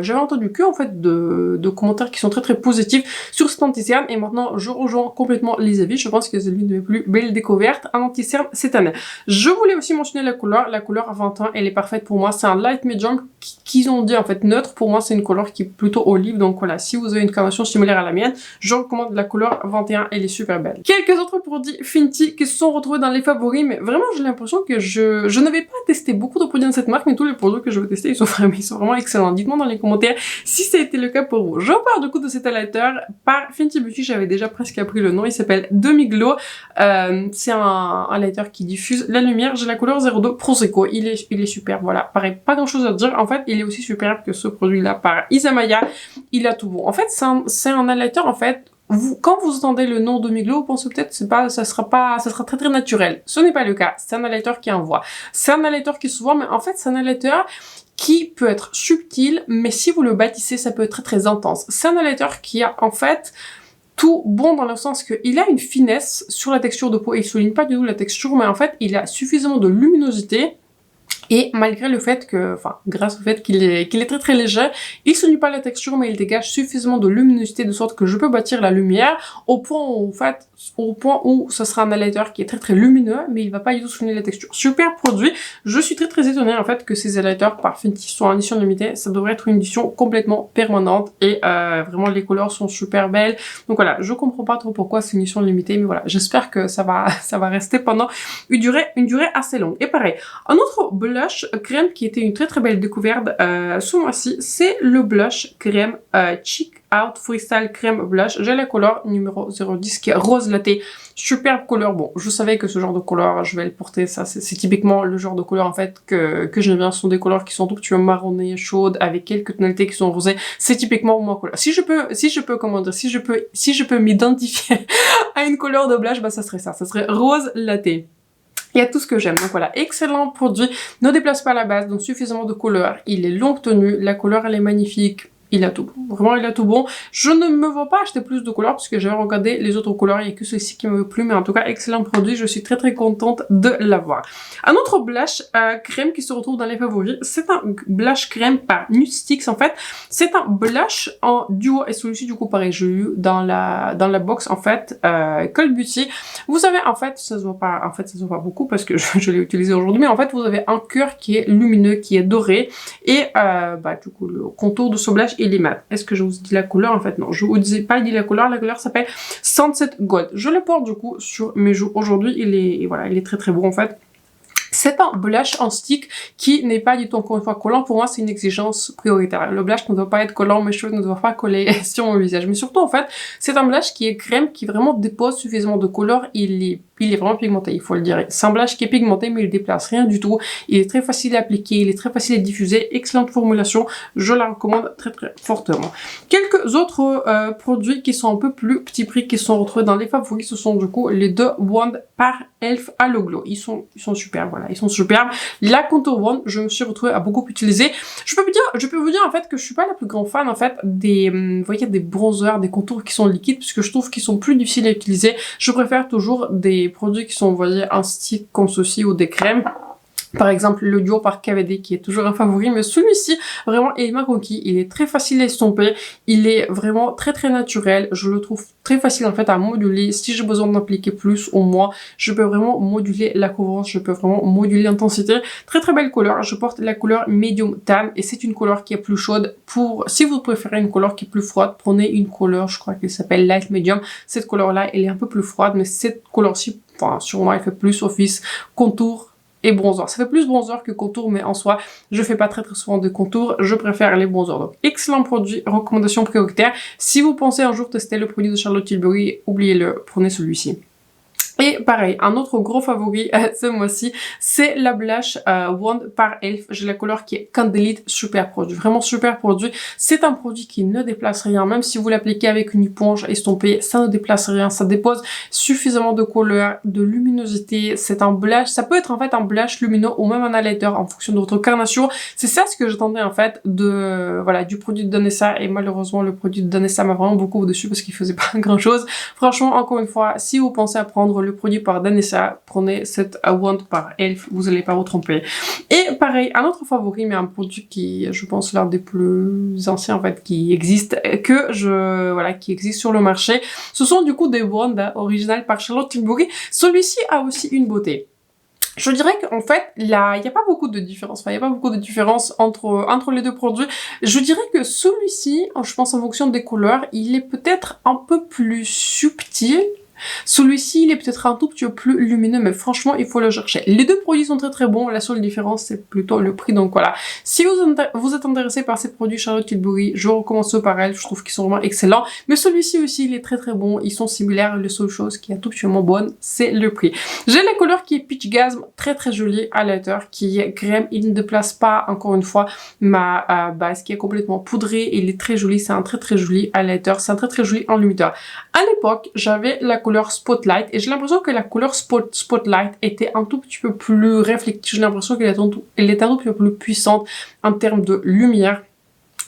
j'avais entendu que en fait de commentaires qui sont très positifs sur cet anti-cerne et maintenant je rejoins complètement les avis. Je pense que c'est l'une de mes plus belles découvertes en anti-cerne cette année. Je voulais aussi mentionner la couleur 21, elle est parfaite pour moi. C'est un light medium qu'ils ont dit en fait neutre. Pour moi c'est une couleur qui est plutôt olive, donc voilà, si vous avez une coloration similaire à la mienne, je recommande la couleur 21, elle est super belle. Quelques autres produits Fenty qui se sont retrouvés dans les favoris, mais vraiment j'ai l'impression que je n'avais pas testé beaucoup de produits de cette marque, mais tous les produits que je veux tester ils sont vraiment excellents. Dites-moi dans les commentaires si ça a été le cas pour vous. Je parle du coup de cet highlighter par Fenty Beauty, j'avais déjà presque appris le nom, il s'appelle Demi Glow. C'est un highlighter qui diffuse la lumière, j'ai la couleur 02 Prosecco, il est super, voilà, pareil, pas grand chose à dire. En fait, il est aussi superbe que ce produit-là par Isamaya, il a tout bon. En fait, c'est un highlighter, en fait, quand vous entendez le nom Demi Glow, vous pensez peut-être ça sera très naturel. Ce n'est pas le cas, c'est un highlighter qui envoie. C'est un highlighter qui se voit, mais en fait, c'est un highlighter qui peut être subtil, mais si vous le bâtissez, ça peut être très intense. C'est un highlighter qui a en fait tout bon dans le sens qu'il a une finesse sur la texture de peau, il souligne pas du tout la texture, mais en fait, il a suffisamment de luminosité. Et malgré le fait que, enfin, grâce au fait qu'il est très léger, il souligne pas la texture, mais il dégage suffisamment de luminosité de sorte que je peux bâtir la lumière au point où, en fait, ce sera un highlighter qui est très lumineux, mais il va pas du tout souligner la texture. Super produit. Je suis très étonnée, en fait, que ces highlighters par Fenty soient en édition limitée. Ça devrait être une édition complètement permanente et, vraiment, les couleurs sont super belles. Donc voilà, je comprends pas trop pourquoi c'est une édition limitée, mais voilà, j'espère que ça va rester pendant une durée assez longue. Et pareil, un autre blush crème qui était une très belle découverte ce mois-ci, c'est le blush crème Cheek Out Freestyle Crème Blush. J'ai la couleur numéro 010 qui est rose latte. Superbe couleur. Bon, je savais que ce genre de couleur, je vais le porter. Ça, c'est typiquement le genre de couleur en fait que j'aime bien. Ce sont des couleurs qui sont tout petit peu marronnées, chaudes, avec quelques tonalités qui sont rosées. C'est typiquement ma couleur. Si je peux m'identifier à une couleur de blush, bah ça serait ça. Ça serait rose latte. Il y a tout ce que j'aime. Donc voilà, excellent produit. Ne déplace pas la base, donc suffisamment de couleurs. Il est longue tenue, la couleur elle est magnifique. Il a tout bon. Vraiment, il a tout bon. Je ne me vois pas acheter plus de couleurs parce que j'avais regardé les autres couleurs. Il n'y a que celui-ci qui me veut plus. Mais en tout cas, excellent produit. Je suis très contente de l'avoir. Un autre blush crème qui se retrouve dans les favoris. C'est un blush crème par Nudestix en fait. C'est un blush en duo. Et celui-ci, du coup, pareil, j'ai eu dans la box en fait. Cult Beauty. Vous avez en fait, ça se voit pas. En fait, ça se voit pas beaucoup parce que je l'ai utilisé aujourd'hui. Mais en fait, vous avez un cœur qui est lumineux, qui est doré. Et du coup, le contour de ce blush, il est mat. Est-ce que je vous dis la couleur? En fait, non. Je vous ai pas dit la couleur s'appelle Sunset Gold. Je le porte, du coup, sur mes joues aujourd'hui. Il est très beau, en fait. C'est un blush en stick qui n'est pas du tout encore une fois collant. Pour moi, c'est une exigence prioritaire. Le blush ne doit pas être collant, mes cheveux ne doivent pas coller sur mon visage. Mais surtout, en fait, c'est un blush qui est crème, qui vraiment dépose suffisamment de couleur. Il est vraiment pigmenté, il faut le dire. C'est un blush qui est pigmenté, mais il déplace rien du tout. Il est très facile à appliquer, il est très facile à diffuser. Excellente formulation, je la recommande très fortement. Quelques autres produits qui sont un peu plus petit prix, qui sont retrouvés dans les favoris, ce sont du coup les deux Wand par Elf Halo Glow. Ils sont super, voilà, ils sont superbes. La Contour Wand, je me suis retrouvée à beaucoup utiliser. Je peux vous dire en fait que je suis pas la plus grande fan en fait des, vous voyez, des bronzers, des contours qui sont liquides, puisque je trouve qu'ils sont plus difficiles à utiliser. Je préfère toujours des produits qui sont envoyés en stick comme ceci ou des crèmes. Par exemple, le duo par KVD qui est toujours un favori, mais celui-ci, vraiment, il m'a conquis. Il est très facile à estomper. Il est vraiment très naturel. Je le trouve très facile en fait à moduler. Si j'ai besoin d'appliquer plus ou moins, je peux vraiment moduler la couvrance. Je peux vraiment moduler l'intensité. Très belle couleur. Je porte la couleur Medium Tan et c'est une couleur qui est plus chaude. Si vous préférez une couleur qui est plus froide, prenez une couleur, je crois qu'elle s'appelle Light Medium. Cette couleur-là, elle est un peu plus froide, mais cette couleur-ci, enfin, sur moi, elle fait plus office contour et bronzer. Ça fait plus bronzer que contour, mais en soi, je fais pas très souvent de contour, je préfère les bronzers. Donc, excellent produit, recommandation prioritaire. Si vous pensez un jour tester le produit de Charlotte Tilbury, oubliez-le, prenez celui-ci. Et pareil, un autre gros favori ce mois-ci, c'est la blush Wand par Elf. J'ai la couleur qui est Candlelit, super produit, vraiment super produit. C'est un produit qui ne déplace rien, même si vous l'appliquez avec une éponge estompée, ça ne déplace rien, ça dépose suffisamment de couleur, de luminosité. C'est un blush, ça peut être en fait un blush lumineux ou même un highlighter en fonction de votre carnation. C'est ça ce que j'attendais en fait de voilà du produit de Danessa, et malheureusement le produit de Danessa m'a vraiment beaucoup au-dessus parce qu'il faisait pas grand chose. Franchement, encore une fois, si vous pensez à prendre le produit par Danessa, prenez cette Wand par Elf, vous n'allez pas vous tromper. Et pareil, un autre favori, mais un produit qui, je pense, l'un des plus anciens en fait qui existe, qui existe sur le marché, ce sont du coup des wands originales par Charlotte Tilbury. Celui-ci a aussi une beauté. Je dirais qu'en fait, là, il n'y a pas beaucoup de différence. Enfin, il n'y a pas beaucoup de différence entre les deux produits. Je dirais que celui-ci, je pense en fonction des couleurs, il est peut-être un peu plus subtil. Celui-ci, il est peut-être un tout petit peu plus lumineux, mais franchement, il faut le chercher. Les deux produits sont très très bons. La seule différence, c'est plutôt le prix. Donc voilà. Si vous êtes intéressé par ces produits Charlotte Tilbury, je recommande ceux par elle. Je trouve qu'ils sont vraiment excellents. Mais celui-ci aussi, il est très très bon. Ils sont similaires. La seule chose qui est tout petit peu moins bonne, c'est le prix. J'ai la couleur qui est Peach Gasm, très très jolie à l'intérieur, qui est crème. Il ne déplace pas, encore une fois, ma base qui est complètement poudrée. Il est très joli. C'est un très très joli à l'intérieur. C'est un très très joli enlumineur. À l'époque, j'avais la couleur Spotlight et j'ai l'impression que la couleur Spotlight était un tout petit peu plus réflective. J'ai l'impression qu'elle était un tout petit peu plus puissante en termes de lumière.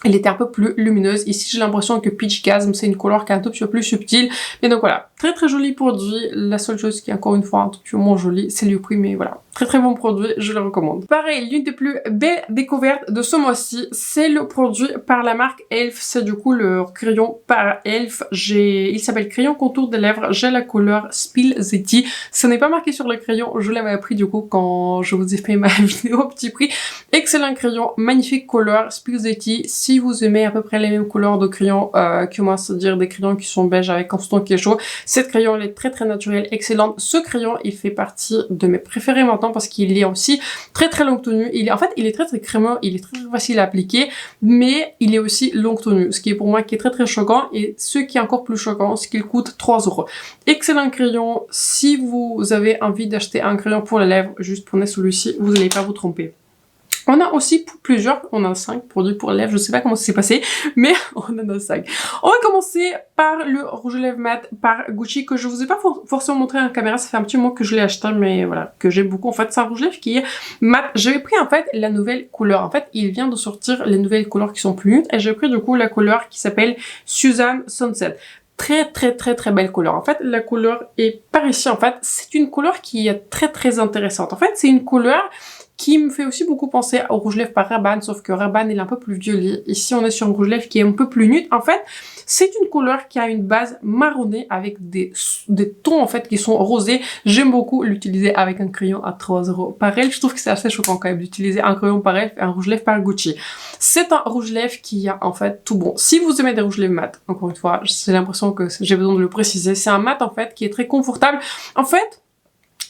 Elle était un peu plus lumineuse. Ici, j'ai l'impression que Peach Gasm, c'est une couleur qui est un tout petit peu plus subtile. Mais donc voilà, très très joli produit. La seule chose qui est encore une fois un tout petit peu moins jolie, c'est le prix. Mais voilà, très très bon produit, je le recommande. Pareil, l'une des plus belles découvertes de ce mois-ci, c'est le produit par la marque Elf. C'est du coup le crayon par Elf. Il s'appelle crayon contour des lèvres. J'ai la couleur Spill the Tea. Ce n'est pas marqué sur le crayon. Je l'avais appris du coup quand je vous ai fait ma vidéo au petit prix. Excellent crayon, magnifique couleur Spill the Tea. Si vous aimez à peu près les mêmes couleurs de crayons que moi, c'est-à-dire des crayons qui sont beiges avec un ton qui est chaud, cette crayon elle est très très naturelle, excellente. Ce crayon il fait partie de mes préférés maintenant parce qu'il est aussi très très longue tenue. En fait il est très très crémeux, il est très facile à appliquer, mais il est aussi longue tenue, ce qui est pour moi qui est très très choquant, et ce qui est encore plus choquant, c'est qu'il coûte 3 €. Excellent crayon. Si vous avez envie d'acheter un crayon pour les lèvres, juste prenez celui-ci, vous n'allez pas vous tromper. On a aussi plusieurs, on a 5 produits pour lèvres, je sais pas comment ça s'est passé, mais on en a 5. On va commencer par le rouge à lèvres mat par Gucci, que je vous ai pas forcément montré en caméra, ça fait un petit moment que je l'ai acheté, mais voilà, que j'aime beaucoup. En fait, c'est un rouge à lèvres qui est mat. J'avais pris en fait la nouvelle couleur, en fait, il vient de sortir les nouvelles couleurs qui sont plus nudes, et j'ai pris du coup la couleur qui s'appelle Suzanne Sunset. Très très très très belle couleur. En fait, la couleur est par ici, en fait, c'est une couleur qui est très très intéressante. En fait, c'est une couleur qui me fait aussi beaucoup penser au rouge lèvres par Rabanne, sauf que Rabanne il est un peu plus violet. Ici, on est sur un rouge lèvres qui est un peu plus nude. En fait, c'est une couleur qui a une base marronnée avec des tons en fait qui sont rosés. J'aime beaucoup l'utiliser avec un crayon à 3 €. Pareil, je trouve que c'est assez choquant quand même d'utiliser un crayon par Elf et un rouge lèvres par Gucci. C'est un rouge lèvres qui a en fait tout bon. Si vous aimez des rouges lèvres mat, encore une fois, j'ai l'impression que j'ai besoin de le préciser, c'est un mat en fait qui est très confortable. En fait,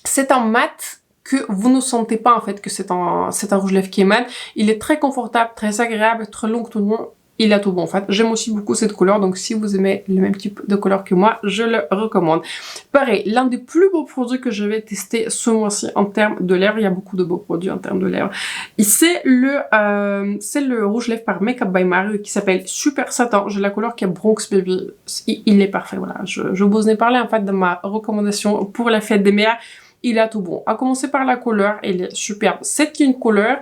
c'est un mat que vous ne sentez pas en fait que c'est un rouge lèvres qui est mat. Il est très confortable, très agréable, très long tenue. Il a tout bon en fait. J'aime aussi beaucoup cette couleur, donc si vous aimez le même type de couleur que moi, je le recommande. Pareil, l'un des plus beaux produits que je vais tester ce mois-ci en termes de lèvres, il y a beaucoup de beaux produits en termes de lèvres. C'est le rouge lèvres par Makeup by Mario qui s'appelle Super Satin. J'ai la couleur qui est Bronx Baby. Il est parfait, voilà. Je vous en ai parlé en fait de ma recommandation pour la fête des mères. Il a tout bon. À commencer par la couleur, elle est superbe. C'est une couleur,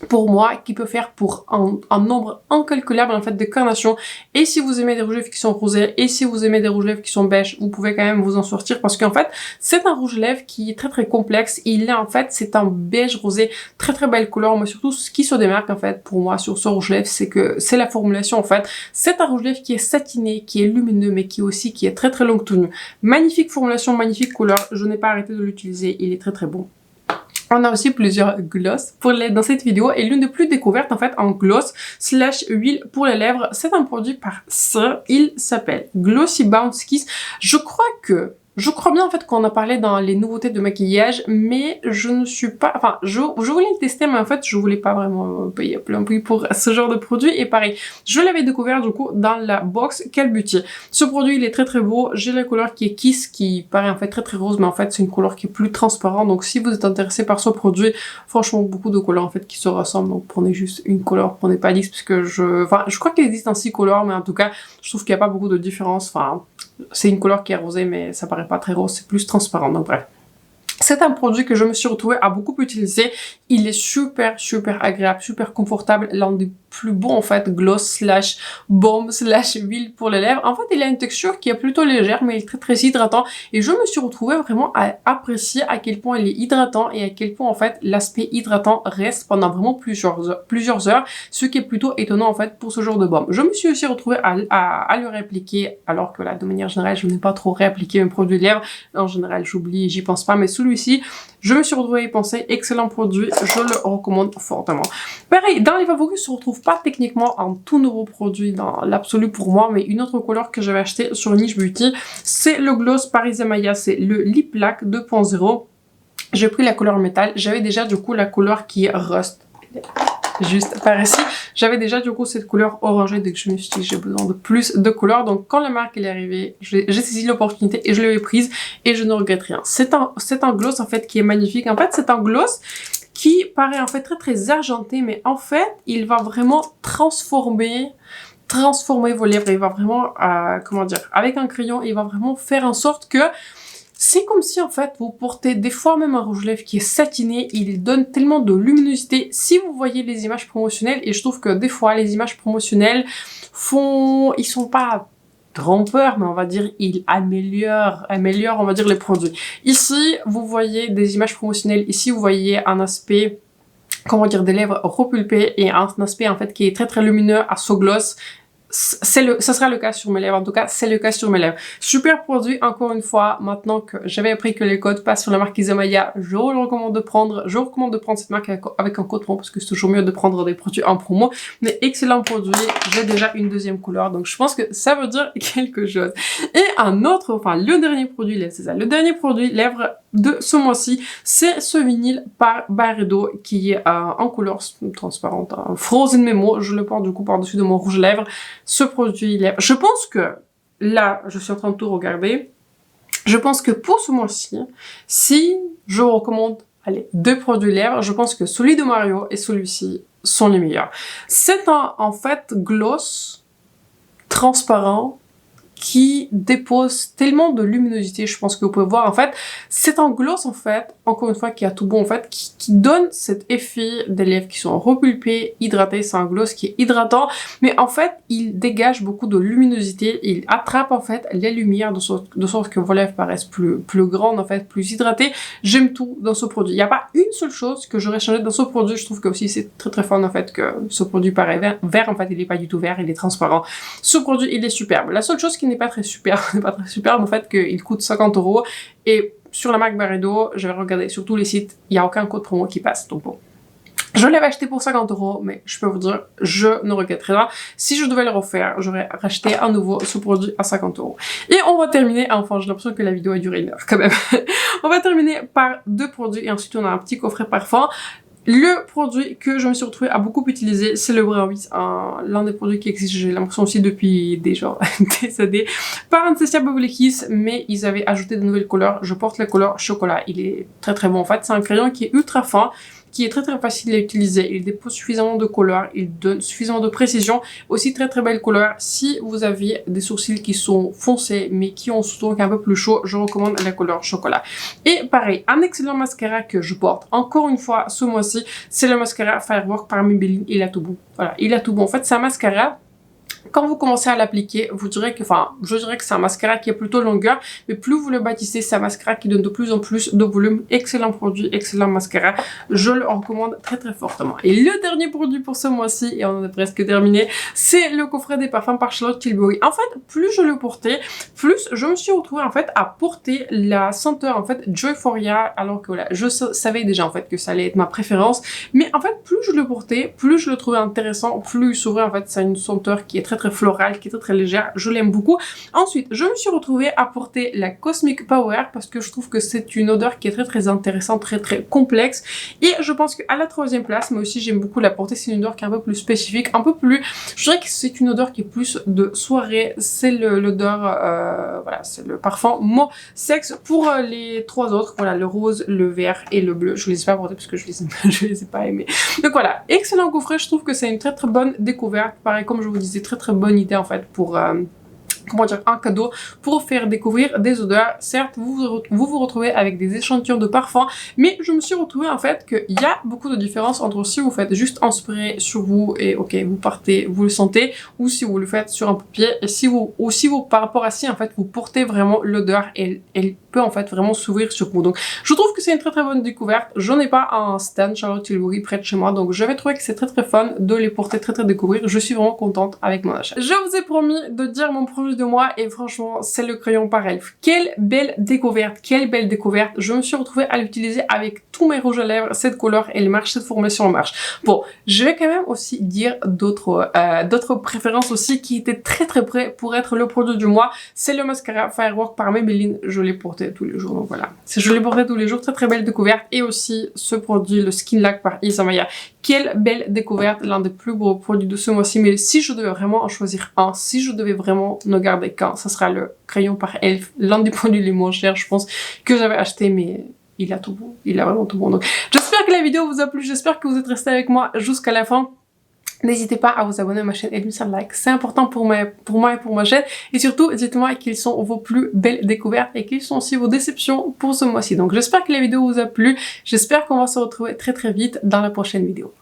pour moi, qui peut faire pour un nombre incalculable en fait de carnations. Et si vous aimez des rouges lèvres qui sont rosés, et si vous aimez des rouges lèvres qui sont beiges, vous pouvez quand même vous en sortir, parce qu'en fait c'est un rouge lèvres qui est très très complexe. Il est en fait, c'est un beige rosé, très très belle couleur, mais surtout ce qui se démarque en fait pour moi sur ce rouge lèvres, c'est que c'est la formulation en fait. C'est un rouge lèvres qui est satiné, qui est lumineux, mais qui est très très longue tenue. Magnifique formulation, magnifique couleur. Je n'ai pas arrêté de l'utiliser, il est très très bon. On a aussi plusieurs gloss dans cette vidéo, et l'une des plus découvertes en fait en gloss / huile pour les lèvres, c'est un produit par ça. Il s'appelle Glossy Bounce Kiss. Je crois que Je crois bien en fait qu'on a parlé dans les nouveautés de maquillage, mais je ne suis pas... Enfin, je voulais le tester, mais en fait, je voulais pas vraiment payer plein prix pour ce genre de produit. Et pareil, je l'avais découvert du coup dans la box Quel Beauty. Ce produit, il est très très beau. J'ai la couleur qui est Kiss, qui paraît en fait très très rose, mais en fait, c'est une couleur qui est plus transparente. Donc, si vous êtes intéressé par ce produit, franchement, beaucoup de couleurs en fait qui se ressemblent. Donc, prenez juste une couleur, prenez pas 10, parce que je crois qu'il existe en 6 couleurs, mais en tout cas, je trouve qu'il n'y a pas beaucoup de différence. Enfin, c'est une couleur qui est rosée, mais ça paraît pas très rose, c'est plus transparent, donc bref. C'est un produit que je me suis retrouvée à beaucoup utiliser. Il est super agréable, super confortable, l'un des plus beaux en fait, gloss slash baume slash huile pour les lèvres. En fait, il a une texture qui est plutôt légère, mais il est très hydratant. Et je me suis retrouvée vraiment à apprécier à quel point il est hydratant et à quel point en fait l'aspect hydratant reste pendant vraiment plusieurs heures, ce qui est plutôt étonnant en fait pour ce genre de baume. Je me suis aussi retrouvée à le réappliquer, alors que là, de manière générale, je n'ai pas trop réappliqué mes produits de lèvres. En général, j'oublie, j'y pense pas, mais celui-ci, je me suis retrouvée à y penser. Excellent produit, je le recommande fortement. Pareil, dans les favoris, se retrouve pas techniquement un tout nouveau produit dans l'absolu pour moi, mais une autre couleur que j'avais acheté sur Niche Beauty, c'est le gloss Paris Maya, c'est le Lip Lac 2.0. J'ai pris la couleur métal, j'avais déjà du coup la couleur qui est rust. Juste par ici, j'avais déjà du coup cette couleur orangée, dès que je me suis dit j'ai besoin de plus de couleurs, donc quand la marque est arrivée, j'ai saisi l'opportunité et je l'ai prise et je ne regrette rien. C'est un gloss en fait qui est magnifique. En fait, c'est un gloss qui paraît en fait très argenté, mais en fait il va vraiment transformer vos lèvres. Il va vraiment, comment dire, avec un crayon, il va vraiment faire en sorte que c'est comme si en fait vous portez des fois même un rouge lèvres qui est satiné, il donne tellement de luminosité. Si vous voyez les images promotionnelles, et je trouve que des fois les images promotionnelles ils sont pas trompeurs, mais on va dire ils améliorent on va dire les produits. Ici vous voyez des images promotionnelles, ici vous voyez un aspect, comment dire, des lèvres repulpées et un aspect en fait qui est très lumineux à so gloss. Ça sera le cas sur mes lèvres, en tout cas c'est le cas sur mes lèvres. Super produit, encore une fois, maintenant que j'avais appris que les codes passent sur la marque Izamaya, je recommande de prendre cette marque avec un code promo, parce que c'est toujours mieux de prendre des produits en promo, mais excellent produit, j'ai déjà une deuxième couleur, donc je pense que ça veut dire quelque chose. Et le dernier produit, c'est ça, le dernier produit lèvres de ce mois-ci, c'est ce vinyle par Byredo qui est en couleur transparente, Frozen Memo, je le porte du coup par-dessus de mon rouge lèvres. Ce produit lèvres, je pense que là, je suis en train de tout regarder, je pense que pour ce mois-ci, si je recommande, allez, 2 produits lèvres, je pense que celui de Mario et celui-ci sont les meilleurs. C'est en fait gloss transparent qui dépose tellement de luminosité, je pense que vous pouvez voir en fait, c'est un gloss en fait, encore une fois qui a tout bon en fait, qui donne cet effet des lèvres qui sont repulpées, hydratées, c'est un gloss qui est hydratant, mais en fait il dégage beaucoup de luminosité, il attrape en fait les lumières de sorte que vos lèvres paraissent plus grandes en fait, plus hydratées. J'aime tout dans ce produit, il n'y a pas une seule chose que j'aurais changé dans ce produit, je trouve que aussi c'est très fun en fait que ce produit paraît vert en fait, il n'est pas du tout vert, il est transparent. Ce produit il est superbe, la seule chose qui n'est pas très superbe en fait qu'il coûte 50 € et sur la marque Byredo, j'avais regardé sur tous les sites, il n'y a aucun code promo qui passe, donc bon. Je l'avais acheté pour 50 €, mais je peux vous dire, je ne regretterai pas. Si je devais le refaire, j'aurais racheté à nouveau ce produit à 50 €. Et on va terminer, enfin j'ai l'impression que la vidéo a duré 1 heure quand même. On va terminer par 2 produits et ensuite on a un petit coffret parfum. Le produit que je me suis retrouvée à beaucoup utiliser, c'est le Brow Wiz, l'un des produits qui existe, j'ai l'impression aussi depuis des années, par Anastasia Beverly Hills, mais ils avaient ajouté de nouvelles couleurs. Je porte la couleur chocolat, il est très bon en fait, c'est un crayon qui est ultra fin, qui est très facile à utiliser, il dépose suffisamment de couleurs, il donne suffisamment de précision, aussi très belle couleur. Si vous avez des sourcils qui sont foncés mais qui ont sous-ton un peu plus chaud, je recommande la couleur chocolat. Et pareil, un excellent mascara que je porte encore une fois ce mois-ci, c'est le mascara Firework par Maybelline, il a tout bon. Voilà, il a tout bon. En fait, c'est un mascara, quand vous commencez à l'appliquer, je dirais que c'est un mascara qui est plutôt longueur, mais plus vous le bâtissez, c'est un mascara qui donne de plus en plus de volume. Excellent produit, excellent mascara. Je le recommande très fortement. Et le dernier produit pour ce mois-ci, et on en est presque terminé, c'est le coffret des parfums par Charlotte Tilbury. En fait, plus je le portais, plus je me suis retrouvée en fait à porter la senteur en fait Joyforia, alors que voilà, je savais déjà en fait que ça allait être ma préférence, mais en fait plus je le portais, plus je le trouvais intéressant, plus il s'ouvrait en fait, c'est une senteur qui est très très florale, qui est très légère. Je l'aime beaucoup. Ensuite, je me suis retrouvée à porter la Cosmic Power parce que je trouve que c'est une odeur qui est très intéressante, très complexe. Et je pense qu'à la troisième place, moi aussi j'aime beaucoup la porter. C'est une odeur qui est un peu plus spécifique, un peu plus... Je dirais que c'est une odeur qui est plus de soirée. C'est l'odeur... voilà, c'est le parfum Mo Sex. Pour les trois autres, voilà, le rose, le vert et le bleu. Je les ai pas portés parce que je les ai pas aimés. Donc voilà, excellent coffret. Je trouve que c'est une très bonne découverte. Pareil, comme je vous disais, très bonne idée en fait pour... comment dire, un cadeau pour faire découvrir des odeurs. Certes, vous vous retrouvez avec des échantillons de parfums, mais je me suis retrouvée en fait qu'il y a beaucoup de différences entre si vous faites juste un spray sur vous et ok, vous partez, vous le sentez, ou si vous le faites sur un papier, et si vous par rapport à si en fait vous portez vraiment l'odeur et elle peut en fait vraiment s'ouvrir sur vous. Donc je trouve que c'est une très bonne découverte. J'en ai pas un stand Charlotte Tilbury près de chez moi, donc j'avais trouvé que c'est très fun de les porter, très découvrir. Je suis vraiment contente avec mon achat. Je vous ai promis de dire mon projet de moi et franchement c'est le crayon par Elf. Quelle belle découverte, quelle belle découverte. Je me suis retrouvée à l'utiliser avec tous mes rouges à lèvres. Cette couleur elle marche, cette formation marche. Bon, je vais quand même aussi dire d'autres préférences aussi qui étaient très près pour être le produit du mois. C'est le mascara Firework par Maybelline. Je l'ai porté tous les jours, donc voilà. Je l'ai porté tous les jours, très belle découverte. Et aussi ce produit, le Skin Lac par Isamaya. Quelle belle découverte, l'un des plus beaux produits de ce mois-ci. Mais si je devais vraiment en choisir un, si je devais vraiment ne garder qu'un, ça sera le crayon par Elf, l'un des produits les moins chers, je pense, que j'avais acheté, mais il a tout bon, il a vraiment tout bon. Donc j'espère que la vidéo vous a plu, j'espère que vous êtes restés avec moi jusqu'à la fin. N'hésitez pas à vous abonner à ma chaîne et de me faire like, c'est important pour moi et pour ma chaîne. Et surtout, dites-moi quelles sont vos plus belles découvertes et quelles sont aussi vos déceptions pour ce mois-ci. Donc j'espère que la vidéo vous a plu, j'espère qu'on va se retrouver très vite dans la prochaine vidéo.